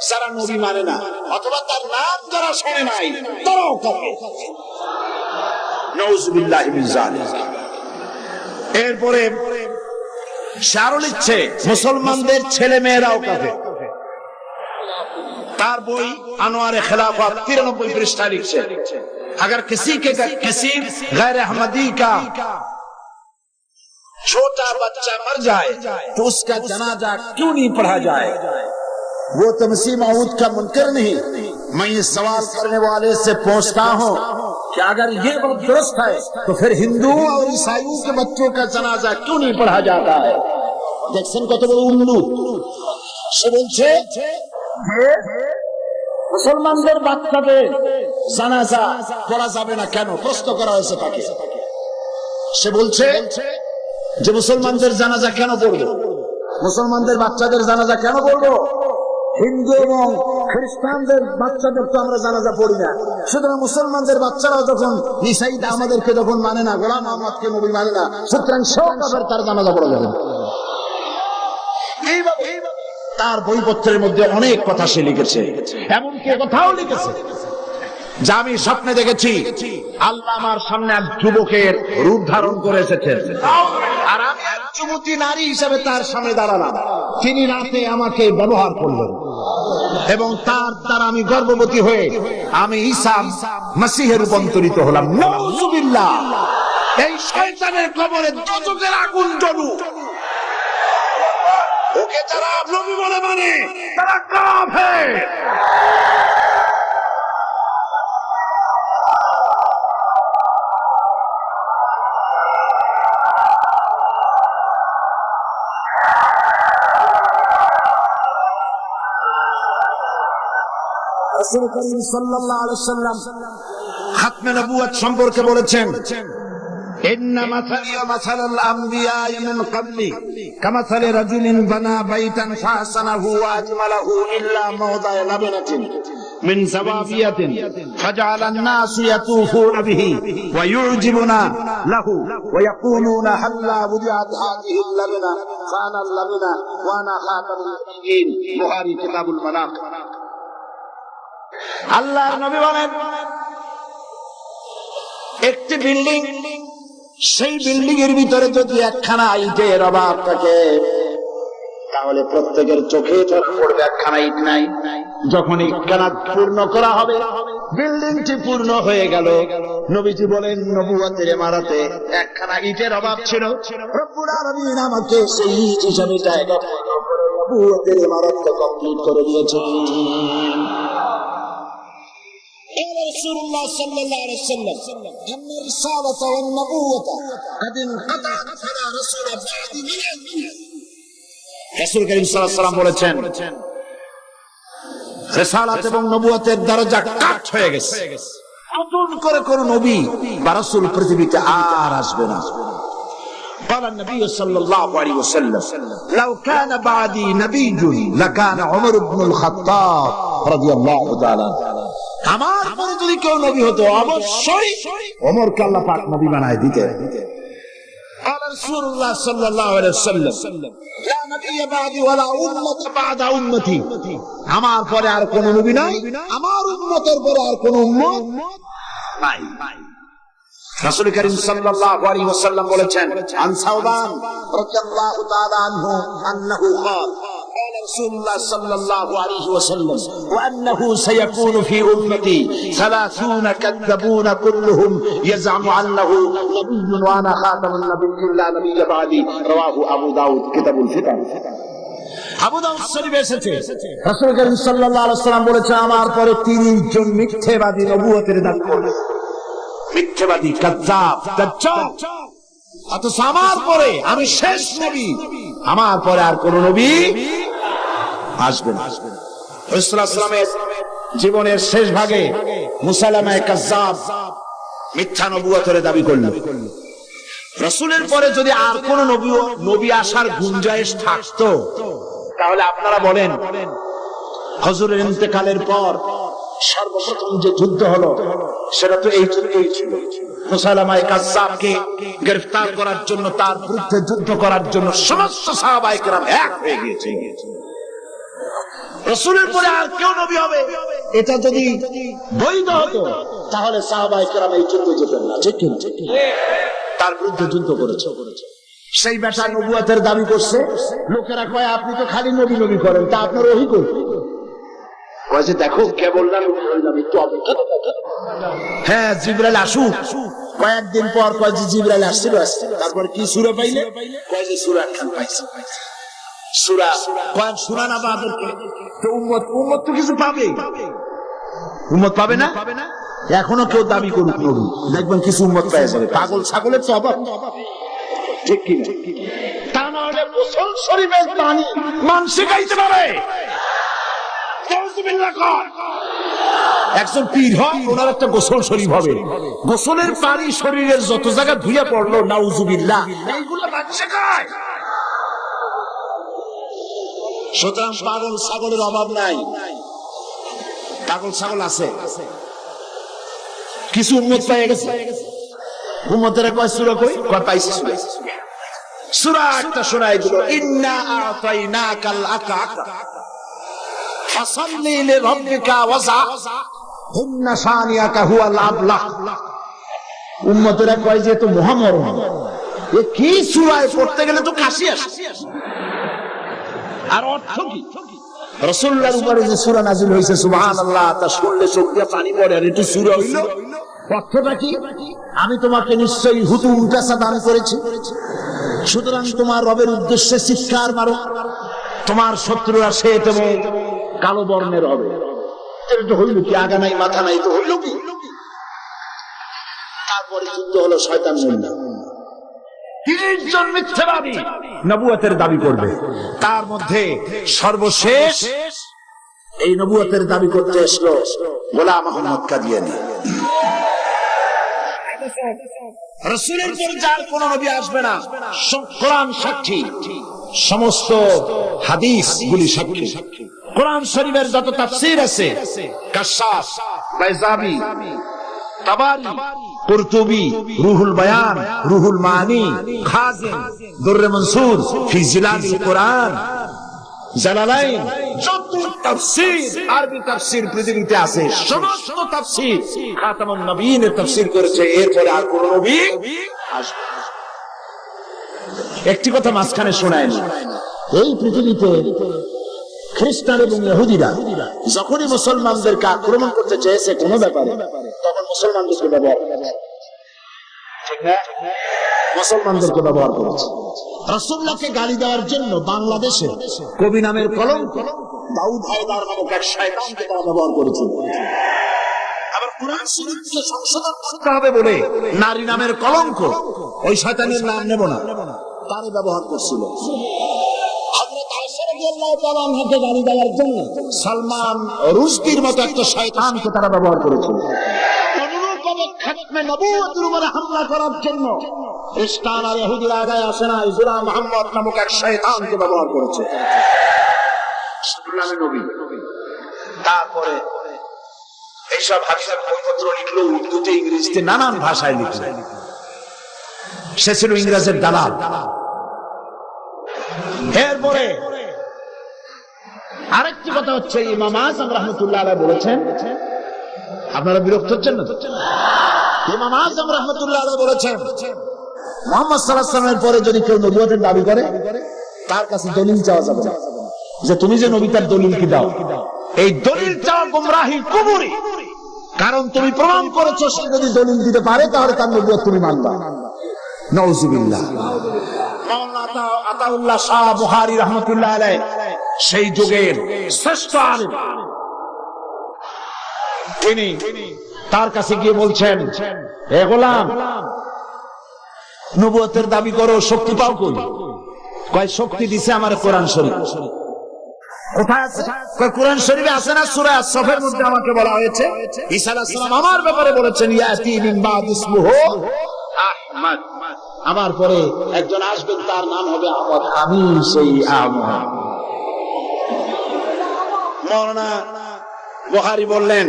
যারা নবী মানে না অথবা তার নাম যারা শোনে নাই তারাও কাফের। নাউযুবিল্লাহি মিন যালিক। এরপরে শারু লিখছে মুসলমানদের ছেলে মেয়েরাও কাফের। তার বই আনোয়ারে খেলাফত 93 পৃষ্ঠা লিখছে अगर किसी गैर अहमदी का छोटा बच्चा मर जाए तो उसका जनाजा क्यों नहीं पढ़ा जाए, वो तो मसीह मऊद का मुनकर नहीं। मैं ये सवाल करने वाले से पूछता हूँ कि अगर ये बात दुरुस्त है तो फिर हिंदुओं और ईसाइयों के बच्चों का जनाजा क्यों नहीं पढ़ा जाता है। দেখছেন কত বড় উল্লু। সে বলছে মুসলমানদের বাচ্চাদের জানাজা পড়া যাবে না কেন, প্রশ্ন করা হয়েছে তাকে। সে বলছে যে মুসলমানদের জানাজা কেন পড়বো, মুসলমানদের বাচ্চাদের জানাজা কেন পড়বো, হিন্দু এবং খ্রিস্টানদের বাচ্চাদের তো আমরা জানাজা পড়ি না, সুতরাং মুসলমানদের বাচ্চারাও যখন ঈসাইরা আমাদেরকে যখন মানে না, গোলাম মোহাম্মদকে নবী মানে না, সুতরাং সব কাফের তার জানাজা পড়া যাবে না। এইভাবে তার বইপত্রের মধ্যে অনেক কথা সে লিখেছে, এমনকি কথাও লিখেছে যা আমি স্বপ্নে দেখেছি আল্লাহ আমার সামনে এক যুবকের রূপ ধারণ করে এসেছেন, আর আমি এক যুবতী নারী হিসেবে তার সামনে দাঁড়ালাম। তিনি রাতে আমাকে ব্যবহার করলেন এবং তার দ্বারা আমি গর্ভবতী হয়ে আমি ঈসা মসিহে রূপান্তরিত হলাম। নাউযুবিল্লাহ। এই শয়তানের কবরে দোজখের আগুন জ্বলুক। ওকে যারা নবী বলে মানে তারা কাফের। রাসূল করিম সাল্লাল্লাহু আলাইহি ওয়াসাল্লাম খাতমে নবুয়ত সম্পর্কে বলেছেন ইন্না মাসালি ওয়া মাসালাল আমবিয়া মিন ক্বাবলি কামাসালি রাজুলিন বানা বাইতান ফাহসানাহু ওয়া আজমালাহু ইল্লা মাওদা'a লাবনাতিন من زوابية فجعل الناس يطوفون به ويعجبنا له ويقولون هلا وضعت هذه اللبنة فأنا اللبنة وأنا خاتم النبيين بخاري كتاب المناقب আল্লাহর নবী বলেন একটি বিল্ডিং, সেই বিল্ডিং এর ভিতরে যদি একখানা ইটের অভাব থাকে তাহলে প্রত্যেকের চোখে ধরা পড়বে একখানা ইট নাই। যখন ইটখানা পূর্ণ করা হবে, বিল্ডিংটি পূর্ণ হয়ে গেল, নবীজি বলেন নবুয়তের ইমারতে একখানা ইটের অভাব ছিল, রব্বুল আলামিন আমাকে সেই ইট হিসেবে জায়গা নবুয়তের ইমারতকে কমপ্লিট করে দিয়েছেন। قال رسول الله صلى الله عليه وسلم أن الرسالة والنبوة قد انقطعت فلا رسول بعد من الأنبياء রাসূল করিম সাল্লাল্লাহু আলাইহি ওয়াসাল্লাম বলেছেন রিসালাত এবং নবুয়তের দরজা কাট হয়ে গেছে, নতুন করে কোন নবী বা রাসূল পৃথিবীতে আর আসবে না। قال النبي صلى الله عليه وسلم لو كان بعدي نبي لكان عمر بن الخطاب رضي الله تعالى আমার পরে যদি কেউ নবী হতো অবশ্যই ওমরকে আল্লাহ পাক নবী বানায় দিতেন। قال رسول الله صلى الله عليه وسلم لا نبي بعدي ولا أمة بعد أمتي আমার পরে আর কোন নবী নাই, আমার উম্মতের পরে আর কোন উম্মত নাই। রাসূল করিম সাল্লাল্লাহু আলাইহি ওয়াসাল্লাম বলেছেন আন সাওবান রাদিয়াল্লাহু তাআলা আনহু আন্নাহু قال قال رسول الله صلى الله عليه وسلم وأنه سيكون في أمتي 30 كذبون كلهم يزعم أنه نبي وأنا خاتم النبيين لا نبي بعدي رواه أبو داود كتاب الفتن আবু দাউদ শরীফে এসেছে রাসূল করিম সাল্লাল্লাহু আলাইহি ওয়াসাল্লাম বলেছেন আমার পরে 30 জন মিথ্যাবাদী নবুয়তের দাবি করবে, মিথ্যাবাদী কাযযাব দাজ্জাল। অথচ আমার পরে আমি শেষ নবী, আমার পরে আর কোন নবী আসবে না। রাসূলুল্লাহ সাল্লাল্লাহু আলাইহি ওয়াসাল্লামের জীবনের শেষ ভাগে মুসাইলামা কাযযাব মিথ্যা নবুয়তের দাবি করল। রাসূলের পরে যদি আর কোন নবী আসার গুঞ্জাইশ থাকতো তাহলে আপনারা বলেন হুজুরের ইন্তেকালের পর সর্বপ্রথম যে যুদ্ধ হলো সেটা তো এই যুদ্ধই ছিল। মুসাইলামা কাযযাবকে গ্রেফতার করার জন্য, তার বিরুদ্ধে যুদ্ধ করার জন্য সমস্ত সাহাবায়ে কেরাম এক হয়ে গিয়েছে। রাসূলের পরে আর কেউ নবী হবে এটা যদি বৈধ হতো তাহলে সাহাবায়ে কেরাম এই যুদ্ধে যেতেন না, ঠিক কি না? তার বিরুদ্ধে যুদ্ধ করেছে। সেই বেটা নবুয়তের দাবি করছে, লোকেরা কয় আপনি তো খালি নবী নবী করেন, তা আপনার ওহী কই? কয় যে দেখো কেবল না নবী হইলাম, একটু অপেক্ষা করো। হ্যাঁ জিবরাইল আসুক। কয়েকদিন পর কয় যে জিবরাইল আসছিল, তারপর কি সূরা পাইলে? কয় যে সূরা খান পাইছে। সূরা কয় সূরা না বাদরকে তো উম্মত তো কিছু পাবে, উম্মত পাবে না? এখনো কেউ দাবি করুক নবী, দেখবেন কিছু উম্মত পেয়ে যাবে। পাগল ছাগলের তো অভাব, ঠিক কি না? তা না হলে গোসল শরীফের পানি মানুষে খাইতে পারে। একজন পীর হয়, ওনার একটা গোসল শরীফ হবে, গোসলের পানি শরীরের যত জায়গা ধুইয়া পড়লো নাউজুবিল্লাহ, এইগুলো মানুষে খায়। সুতরাং পাগল ছাগলের অভাব নাই, পাগল ছাগল আছে। কিছু উম্মত পেয়ে গেছে, উম্মতেরা কয় সূরা কই? কয় পাইছি সূরা একটা শোনাই দিল, ইন্না আতাইনাকাল আকাকা ফাসাল্লি লিরাব্বিকা ওয়াজা ইন্না শানিয়াকা হুয়াল আবলাহ। উম্মতেরা কয় যে তো মহামরণ, এ কি সূরায় পড়তে গেলে তো কাশি আসে। আর অর্থ কি? রাসূলুল্লাহর উপরে যে সূরা নাযিল হইছে সুবহানাল্লাহ, তা শুনলে চোখ দিয়ে পানি পড়ে। আর এটা সূরা হইল, অর্থটা কি? আমি তোমাকে নিশ্চয়ই হুতুম পেশা দান করেছি, সুতরাং তোমার রবের উদ্দেশ্যে চিৎকার মারো, তোমার শত্রুরা শ্বেত এবং কালো বর্ণের হবে। এটা হইল কি? আগা নাই মাথা নাই, তো হইল কি? তারপরে যুদ্ধ হলো, শয়তান মূল্য 30 জন মিথ্যাবাদী নবুয়তের দাবি করবে। তার মধ্যে সর্বশেষ এই নবুয়তের দাবি করতে এসলো গোলাম আহমদ কাদিয়ানী। রাসূলের পর যার কোন নবী আসবে না, কোরআন সাক্ষী, সমস্ত হাদিস গুলি সাক্ষী। কোরআন শরীফের যত তাফসীর আছে, কাশশাফ, বাইজাবি, তাবারি, কুরতুবি, রুহুল বায়ান, রুহুল মানি, খাজিন, দুররে মনসুর ফি জিলালিল কোরআন, জালালাইন, যত তাফসীর, আরবি তাফসীর পৃথিবীতে আছে, সমস্ত তাফসীর খাতামুন নবীনের তাফসীর করেছে। এরপরে আর কোন নবী আসবে না। একটি কথা মাঝখানে শোনায় না, এই পৃথিবীতে খ্রিস্টান এবং ইহুদিরা যখনই মুসলমানদেরকে আক্রমণ করতে চেয়েছে কোনো ব্যাপারে, তখন মুসলমানদেরকে ব্যবহার করেছে, ঠিক না? মুসলমানদেরকে ব্যবহার করেছে। রাসূলুল্লাহকে গালি দেওয়ার জন্য বাংলাদেশে কবি নামের কলঙ্ক দাউদ হায়দার নামক এক শয়তানকে তারা ব্যবহার করেছিল। আবার কোরআন শরীফকে সংশোধন করতে হবে বলে নারী নামের কলঙ্ক, ওই শয়তানের নাম নেব না, তারে ব্যবহার করছিল। গালি দেওয়ার জন্য সালমান রুশদির মতো একটা শয়তানকে তারা ব্যবহার করেছিল। অনুরূপভাবে খাতমে নবুয়তের উপরে হামলা করার জন্য খ্রিস্টান আর ইহুদিরা আগায় আসে না, গোলাম মুহাম্মদ নামক এক শয়তানকে ব্যবহার করেছে। তারপরে এইসব হাদিসের বইপত্র লিখলো উর্দুতে, ইংরেজিতে, নানান ভাষায় লিখলো। সে ছিল ইংরেজের দালাল। এরপরে আরেকটি কথা হচ্ছে, ইমাম আযম রাহমাতুল্লাহ আলাইহি বলেছেন, আপনারা বিরক্ত হচ্ছেন না? ইমাম আযম রাহমাতুল্লাহ আলাইহি বলেছেন, মুহাম্মদ সাল্লাল্লাহু আলাইহি ওয়াসাল্লামের পরে যদি কেউ নবুয়তের দাবি করে, তার কাছে দলিল চাওয়া যাবে না, যে তুমি যে নবী তার দলিল কি দাও। এই দলিল চাওয়া গোমরাহি, কুফরি। কারণ তুমি প্রমাণ করেছো সে যদি দলিল দিতে পারে তাহলে তার নবুয়ত তুমি মানবা। নাউযুবিল্লাহ। মাওলানা আতাউল্লাহ শাহ বুখারী রাহমাতুল্লাহ আলাইহি সেই যুগের শ্রেষ্ঠ আলেম, তিনি তার কাছে গিয়ে বলছেন, হে গোলাম, নবুয়তের দাবি করো, শক্তি পাও কই? কয় শক্তি দিছে আমার কোরআন শরীফ। কোথায় আছে? কয় কোরআন শরীফে আছে না, সূরা আস-সাফের মধ্যে আমাকে বলা হয়েছে ঈসা আলাইহিস সালাম আমার ব্যাপারে বলেছেন, ইয়াতি মিন বাদ ইসমুহু আহমদ, আমার পরে একজন আসবেন তার নাম হবে আহমদ, আমি সেই আহমদ। মাওলানা বুখারী বললেন,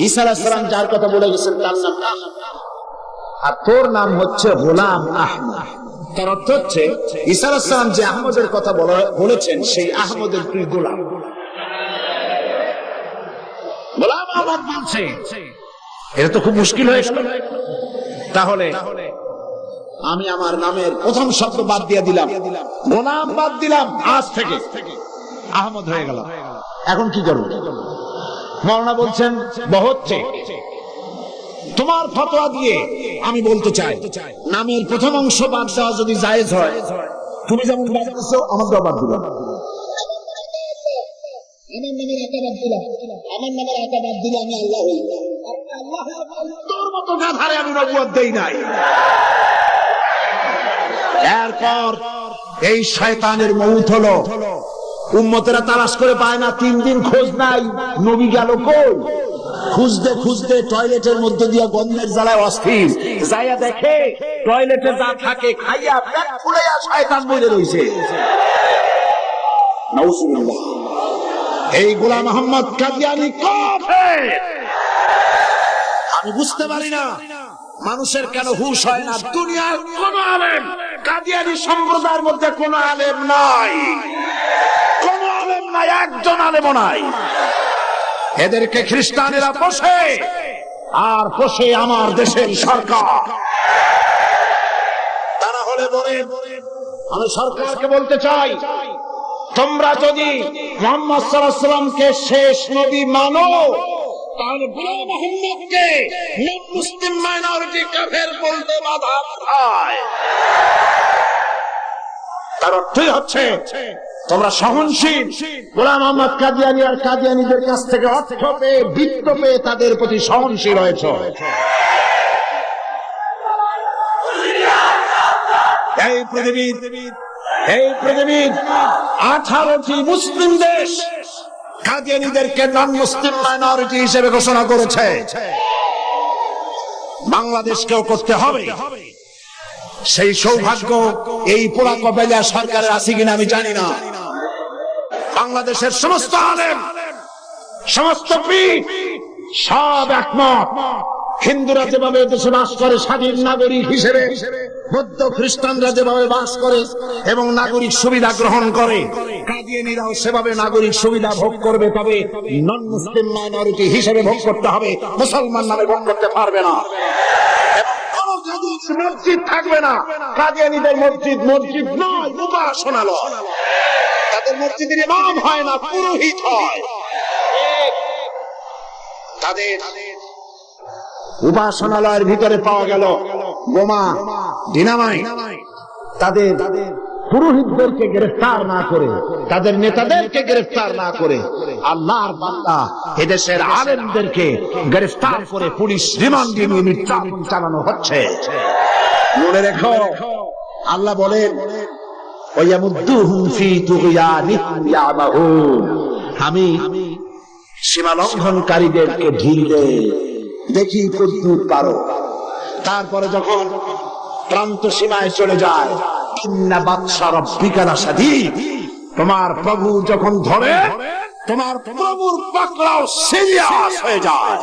ঈসা আলাইহিস সালাম যার কথা বলে গেছেন তার নাম আহমদ, আর তোর নাম হচ্ছে গোলাম আহমদ। তার অর্থ হচ্ছে ঈসা আলাইহিস সালাম যে আহমদের কথা বলেছেন সেই আহমদের তুই গোলাম। গোলাম আহমদ বলছে, এটা তো খুব মুশকিল হয়ে গেল। তাহলে আমি আমার নামের প্রথম শব্দ বাদ দিয়ে দিলাম, গোলাম বাদ দিলাম, আজ থেকে আহমদ হয়ে গেল। এখন কি করব? মাওলানা বলছেন, বহুত তোমার ফতোয়া দিয়ে আমি বলতে চাই, নামের প্রথম অংশ বাদ দেওয়া যদি জায়েজ হয়, তুমি যেমন বাদ দিছো আমাকেও বাদ দিলাম। আমার নামের আকা বাদ দিলাম, আমার নামের আকা বাদ দিলে আমি আল্লাহ হই। তোর মতো গাধারে আমি নবুয়ত দেই নাই। এরপর এই শয়তানের মউত হলো, উম্মতেরা তালাশ করে পায় না, 3 দিন খোঁজ নাই, নবী গেল কই? খুঁজতে খুঁজতে টয়লেটের মধ্যে দিয়া গন্ধের জ্বালায় অস্থির, যাইয়া দেখে টয়লেটে যা থাকে খাইয়া পেট ফুলাইয়া শয়তান বইরে রইছে। নাউযুবিল্লাহ। এই গোলাম মুহাম্মদ কাদিয়ানী কাফের। আমি বুঝতে পারি না মানুষের কেন হুঁশ হয় না। দুনিয়ার কোন আলেম, কাদিয়ানী সম্প্রদায়ের মধ্যে কোন আলেম নাই, কোন আলেম নাই, একজন আলেমও নাই। এদেরকে খ্রিস্টানেরা পোষে, আর পোষে আমার দেশের সরকার। তারা হলে বলে, আমি সরকারকে বলতে চাই, তোমরা যদি মুহাম্মদ সাল্লাল্লাহু আলাইহি ওয়াসাল্লামকে শেষ নবী মানো, তাহলে গোলাম মুহাম্মদকে মুসলিম মাইনরিটি কাফের বলতে বাধা কোথায়? তার অর্থই হচ্ছে তোমরা সহনশীল। গোলাম মুহাম্মদ কাদিয়ানী আর কাদিয়ানীদের কাছ থেকে অর্থ পেয়ে, বৃত্ত পেয়ে তাদের প্রতি সহনশীল হয়েছ। এই পৃথিবীর 18টি মুসলিম দেশ কাদিয়ানীদেরকে নন মুসলিম মাইনরিটি হিসেবে ঘোষণা করেছে। বাংলাদেশকেও করতে হবে। সেই সৌভাগ্য এই পোড়া কবেলা সরকারের আছে কিনা আমি জানি না। বাংলাদেশের সমস্ত আলেম, সমস্ত পীর সব একমত। হিন্দুরা যেভাবে দেশে বাস করে স্বাধীন নাগরিক হিসেবে, বৌদ্ধ খ্রিস্টানরা যেভাবে বাস করে এবং নাগরিক সুবিধা গ্রহণ করে, কাদিয়ানীরাও সেভাবে নাগরিক সুবিধা ভোগ করবে। তবে নন মুসলিম মাইনরিটি হিসেবে ভোগ করতে হবে, মুসলমান নামে ভোগ করতে পারবে না। মসজিদ থাকবে না। কাদিয়ানীদের মসজিদ মসজিদ নয়, উপাসনালয়। তাদের মসজিদের ইমাম হয় না, পুরোহিত হয়। তাদের উপাসনালয়ের ভিতরে পাওয়া গেল বোমা, ডিনামাইট। তাদের পুরোহিতদেরকে গ্রেফতার না করে, তাদের নেতাদেরকে গ্রেফতার না করে, আল্লাহর বান্দা এদেশের আলেমদেরকে গ্রেফতার করে পুলিশ রিমান্ডে নিয়ে নির্যাতন চালানো হচ্ছে। মনে রেখো, আল্লাহ বলেন ওয়ায়ামুদ্দুহুম ফি তুগয়ানিহিম ইয়ামাহুন, আমি সীমা লঙ্ঘনকারীদেরকে ঢিল দেই, দেখি কতদূর পারো। তারপরে যখন প্রান্ত সীমায় চলে যায়, ইন্না বাতশা রাব্বিকা লাশাদীদ, তোমার প্রভু যখন ধরে, তোমার প্রভুর পাকড়াও সিরিয়াস হয়ে যায়।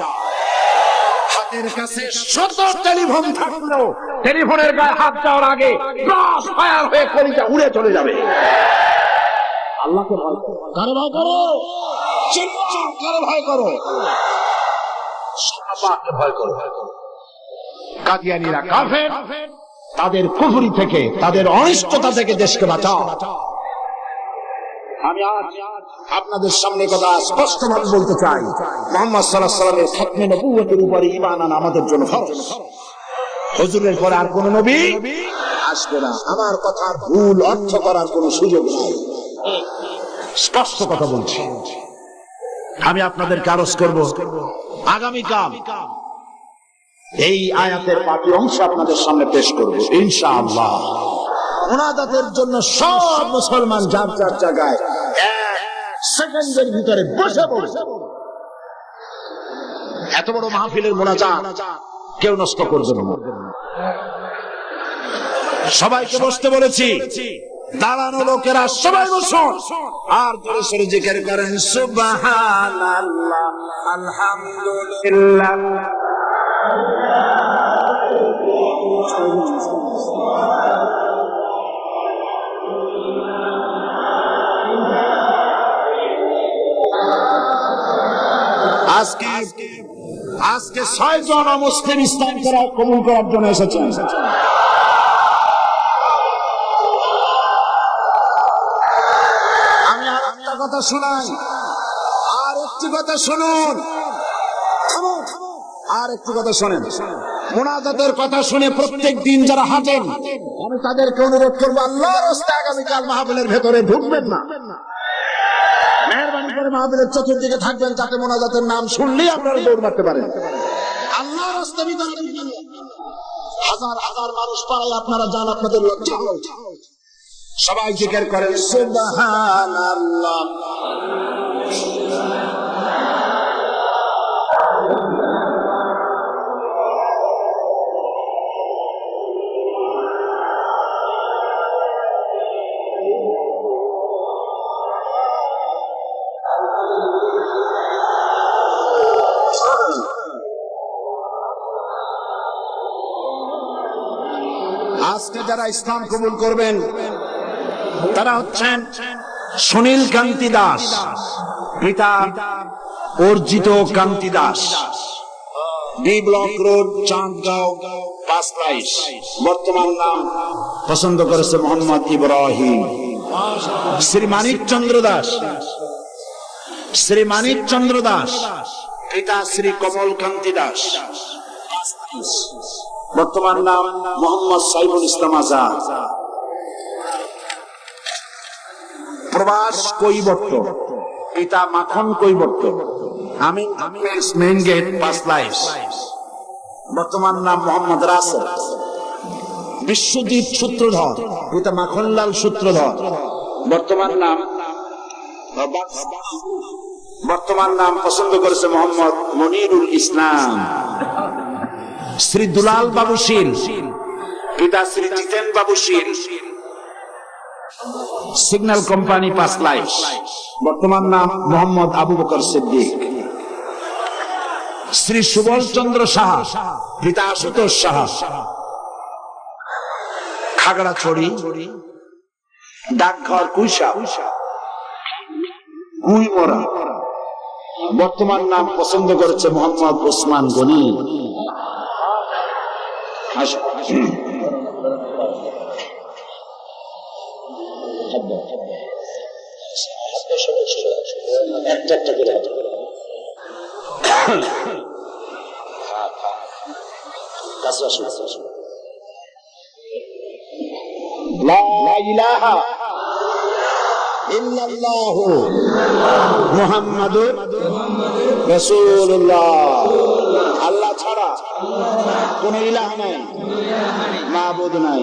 হাতের কাছে শত টেলিফোন থাকলেও টেলিফোনের গায়ে হাত দেওয়ার আগে ক্রস ফায়ার হয়ে কলিজা উড়ে চলে যাবে। আল্লাহকে ভয় করো, কারে ভয় করো? চিল্লাও, কারে ভয় করো? আল্লাহকে ভয় করো। কাদিয়ানীরা কাফের, তাদের কুফরি থেকে, তাদের অনিষ্টতা থেকে দেশকে বাঁচাও। আমি আজ আপনাদের সামনে কথা স্পষ্টভাবে বলতে চাই, মুহাম্মদ সাল্লাল্লাহু আলাইহি ওয়াসাল্লামের খাতমে নবুয়তের উপরে ঈমান আনা আমাদের জন্য ফরজ। হুজুরের পরে আর কোন নবী আসবে না। আমার কথার ভুল অর্থ করার কোন সুযোগ নাই, স্পষ্ট কথা বলছি। আমি আপনাদেরকে আরজ করব, আগামীকাল এই আয়াতের বাকি অংশ আপনাদের সামনে পেশ করব ইনশাআল্লাহ। মুনাজাতের জন্য সব মুসলমান যার যার জায়গায় এক সেকেন্ডের ভিতরে বসে পড়ে। এত বড় মাহফিলের মুনাজাত কেউ নষ্ট করবে না। সবাইকে বসতে বলেছি, দাঁড়ানো লোকেরা সবাই বসুন আর জোরে সোরে জিকির করেন সুবহানাল্লাহ, আলহামদুলিল্লাহ। আজকে 6 জন মুসলিম ইসলাম কবুল করার জন্য এসেছেন। আমি আর একটা কথা শোনাই, আর একটি কথা শুনুন, আর একটি কথা শোনেন। মুনাজাতের কথা শুনে প্রত্যেক দিন যারা হাঁটেন, আমি তাদেরকে অনুরোধ করবো, আল্লাহর রাস্তায় আগামীকাল মাহফিলের ভেতরে ঢুকবেন না। মেহরবানি করে মাহফিলের চতুর্দিকে থাকবেন, যাতে মুনাজাতের নাম শুনলেই আপনারা দৌড় মারতে পারেন। আল্লাহর রাস্তায় ভিতরে হাজার হাজার মানুষ পাড়ায় আপনারা যান, আপনাদের লজ্জা হয়। সবাই জিকির করেন সুবহানাল্লাহ। আজকে যারা ইসলাম কবুল করবেন তারা হচ্ছেন সুনীল কান্তি দাস, পিতা Arjit Kanti Das, B block road, Chandgaon, Panchlaish. বর্তমান নাম পছন্দ করেছে মোহাম্মদ ইব্রাহিম। শ্রী মানিক চন্দ্র দাস, শ্রী মানিক চন্দ্র দাস, পিতা শ্রী কমল কান্তি দাস। বর্তমান নাম মোহাম্মদ সাইফুল ইসলাম আজাদ। প্রবাস কৈবর্ত, পিতা মাখন কৈবর্ত, আমি মেইন গেট, পাঁচলাইশ। বর্তমান নাম মোহাম্মদ রাসেল। বিশ্বজিৎ সূত্রধর, পিতা মাখনলাল সূত্রধর। বর্তমান নাম পছন্দ করেছে মোহাম্মদ মনিরুল ইসলাম। শ্রী দুলাল বাবু শীল, পিতা শ্রী জিতেন বাবু শীল। সিগন্যাল কোম্পানি 5 লাইফ, বর্তমান নাম মোহাম্মদ আবু বকর সিদ্দিক। শ্রী সুবল চন্দ্র সাহা, পিতা আশুতোষ সাহা, খাগড়াছড়ি, ডাকঘর কুইসা, গুইমরা। বর্তমান নাম পছন্দ করেছে মোহাম্মদ ওসমান গনি। লা ইলাহা ইল্লাল্লাহু মুহাম্মাদুর রাসূলুল্লাহ। আল্লাহ ছাড়া কোন ইলাহ নাই, মাবুদ নাই,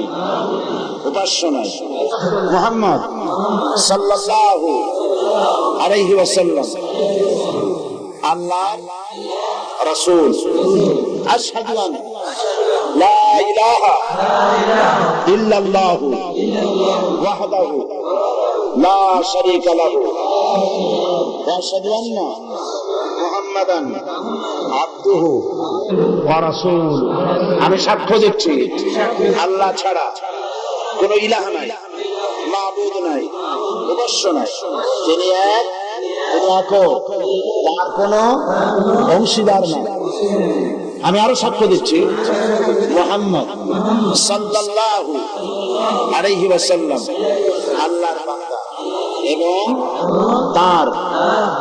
উপাস্য নাই। মুহাম্মদ সাল্লাল্লাহু আলাইহি ওয়াসাল্লাম আল্লাহর রাসূল। আশহাদু আন লা ইলাহা ইল্লাল্লাহু ওয়াহদাহু লা শারীকা লাহু ওয়া আশহাদু আন্না মুহাম্মাদান আবদুহু ওয়া রাসূলুহু। আমি সাক্ষ্য দিচ্ছি আল্লাহ ছাড়া কোন ইলাহ নাই, মাবুদ নাই, উপাস্য নাই। তিনি এক, তিনি একক, তার কোন অংশীদার নাই। আমি আরো সাক্ষ্য দিচ্ছি মুহাম্মদ সাল্লাল্লাহু আলাইহি ওয়াসাল্লাম আল্লাহর বান্দা এবং তার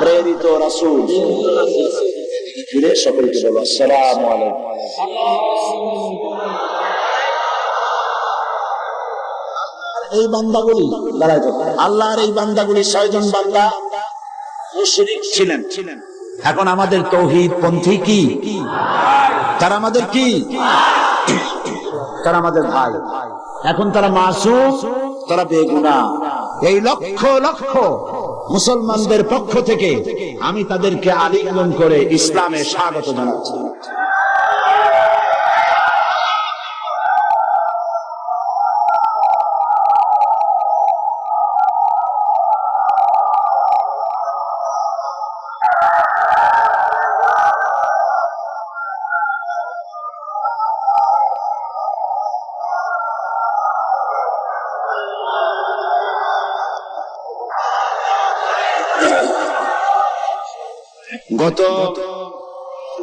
প্রেরিত রাসূল। ফিরে সকলকে বলো আসসালামু আলাইকুম। এই বান্দাগুলি আল্লাহর এই বান্দাগুলি 6 জন বান্দা মুশরিক ছিলেন। এখন আমাদের তৌহিদ পন্থী কি? তারা আমাদের কি? তারা আমাদের ভাই। এখন তারা মাসুম, তারা বেগুনাহ। এই লক্ষ লক্ষ মুসলমানদের পক্ষ থেকে আমি তাদেরকে আলিঙ্গন করে ইসলামে স্বাগত জানাচ্ছি।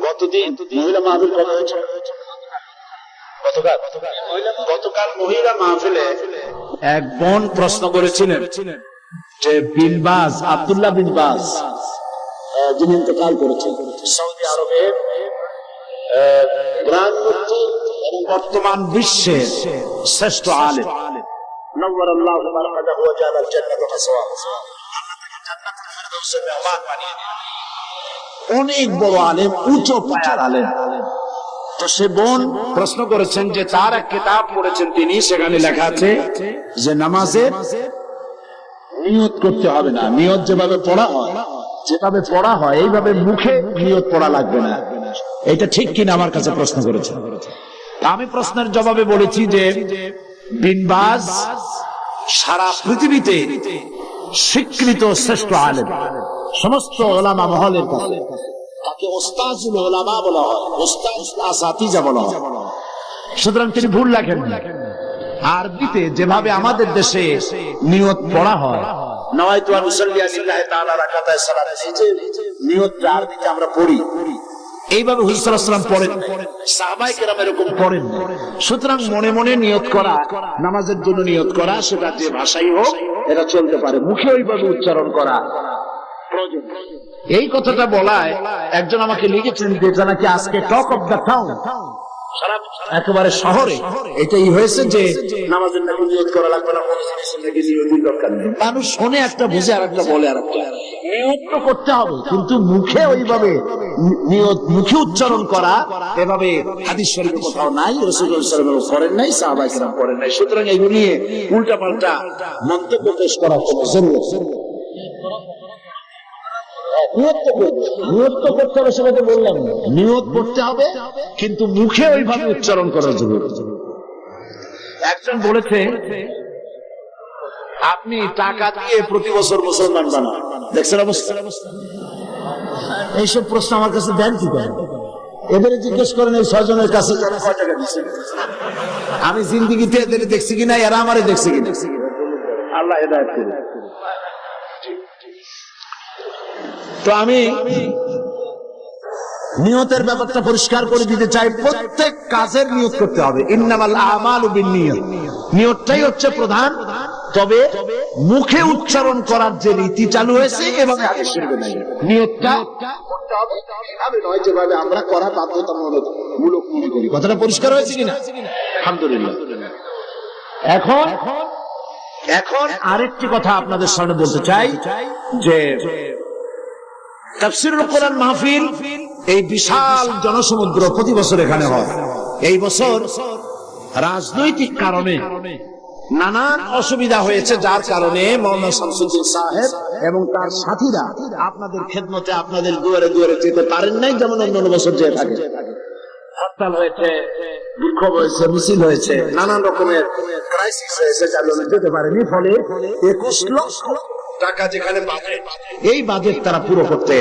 গতদিন মহিলা মাহফিল করা হয়েছে। গতকাল মহিলা মাহফিলে এক বোন প্রশ্ন করেছিলেন যে বিন বাজ, আব্দুল্লাহ বিন বাজ, যিনি ইন্তেকাল করেছেন, সৌদি আরবের গ্রান্ড মুফতি এবং বর্তমান বিশ্বের শ্রেষ্ঠ আলেম, নওয়ারাল্লাহু বারাকাতুহু ওয়া জাআলাল জান্নাতা মাসওয়া। অনেক বড় আলেম, উচ্চ পায়ার আলেম। তো সে বোন প্রশ্ন করেছেন যে তার এক কিতাব পড়েছেন তিনি, সেখানে লেখা আছে যে নামাজের নিয়ত করতে হবে না, নিয়ত যেভাবে পড়া হয়, যেভাবে পড়া হয় এইভাবে মুখে নিয়ত পড়া লাগবে না। এটা ঠিক কিনা আমার কাছে প্রশ্ন করেছে। আমি প্রশ্নের জবাবে বলেছি যে বিন বাজ সারা পৃথিবীতে স্বীকৃত শ্রেষ্ঠ আলেম, সমস্ত ওলামা মহলের কাছে তাকে ওস্তাজুল ওলামা বলা হয়, ওস্তাজুল আসাতিজা বলা হয়। সুতরাং তিনি ভুল লেখেন না। আরবিতে যেভাবে আমাদের দেশে নিয়ত পড়া হয়, নওয়াইতু আন উসাল্লি লিল্লাহি তাআলা রাকাতায় সালাত, এই যে নিয়তটা আরবিতে আমরা পড়ি, এইভাবে হুজুর সাল্লাল্লাহু আলাইহি ওয়াসাল্লাম পড়েন, সাহাবায়ে কেরাম এরকম পড়েন। সুতরাং মনে মনে নিয়ত করা, নামাজের জন্য নিয়ত করা, সেটা যে ভাষাই হোক এটা চলতে পারে, মুখে ওইভাবে উচ্চারণ করা প্রয়োজন। এই কথাটা বলায় একজন আমাকে লিখেছেন যে এটা নাকি আজকে টক অফ দ্য টাউন, একেবারে শহরে এটাই হয়েছে যে নামাজের নাকি নিয়ত করা লাগবে না, নাকি নিয়তের দরকার নেই। মানুষ শোনে একটা, বুঝে আর একটা বলে আর একটা। নিয়ত তো করতে হবে, কিন্তু মুখে ওইভাবে নিয়ত মুখে উচ্চারণ করা এভাবে হাদিস শরীফে কোথাও নাই, রাসূলুল্লাহ সাল্লাল্লাহু আলাইহি ওয়াসাল্লাম করেন নাই, সাহাবায়ে কেরাম করেন নাই। সুতরাং এগুলো নিয়ে উল্টাপাল্টা মন্তব্য পেশ করা কোনো জরুরত নেই। নিয়ত তো করতে হবে, সেটা তো বললাম, নিয়ত করতে হবে কিন্তু মুখে ওইভাবে উচ্চারণ করা জরুরি। একজন বলেছে আপনি টাকা দিয়ে প্রতি বছর মুসলমান বানান, দেখছেন অবস্থা? এইসব প্রশ্ন আমার কাছে দেন কি করেন? এদের জিজ্ঞেস করেন এই 6 জনের কাছে যারা কয় টাকা দিচ্ছে। আমি জিন্দিগিতে এদের দেখছি কিনা, এরা আমারে দেখছে কিনা। আল্লাহ হেদায়েত করুন। তো আমি নিয়তের ব্যাপারটা পরিষ্কার করে দিতে চাই। প্রত্যেক কাজের নিয়ত করতে হবে। ইন্নামাল আমালু বিন্নিয়াত, নিয়তটাই হচ্ছে প্রধান। তবে মুখে উচ্চারণ করার যে রীতি চালু হয়েছে এবং হাদিস শরীফে নাই, নিয়তটা করতে হবে এভাবে নয় যেভাবে আমরা করা বাধ্যতামূলক মনে করি। কথাটা পরিষ্কার হয়েছে কিনা? আলহামদুলিল্লাহ। এখন আরেকটি কথা আপনাদের সামনে বলতে চাই যে তাফসীরুল কোরআন মাহফিল এই বিশাল জনসমুদ্র প্রতি বছর এখানে হয়। এই বছর রাজনৈতিক কারণে নানান অসুবিধা হয়েছে, যার কারণে মাওলানা শামসুদ্দিন সাহেব এবং তার সাথীরা আপনাদের খেদমতে আপনাদের দুয়ারে দুয়ারে যেতে পারেন নাই, যেমন অন্যান্য বছর যেয়ে থাকে। হরতাল হয়েছে, বিক্ষোভ হয়েছে, মিছিল হয়েছে, নানান রকমের ক্রাইসিস হয়েছে, যার জন্য যেতে পারেনি। ফলে 21 লক্ষ টাকা যেখানে বাজেট, এই বাজেট তারা পুরো করতে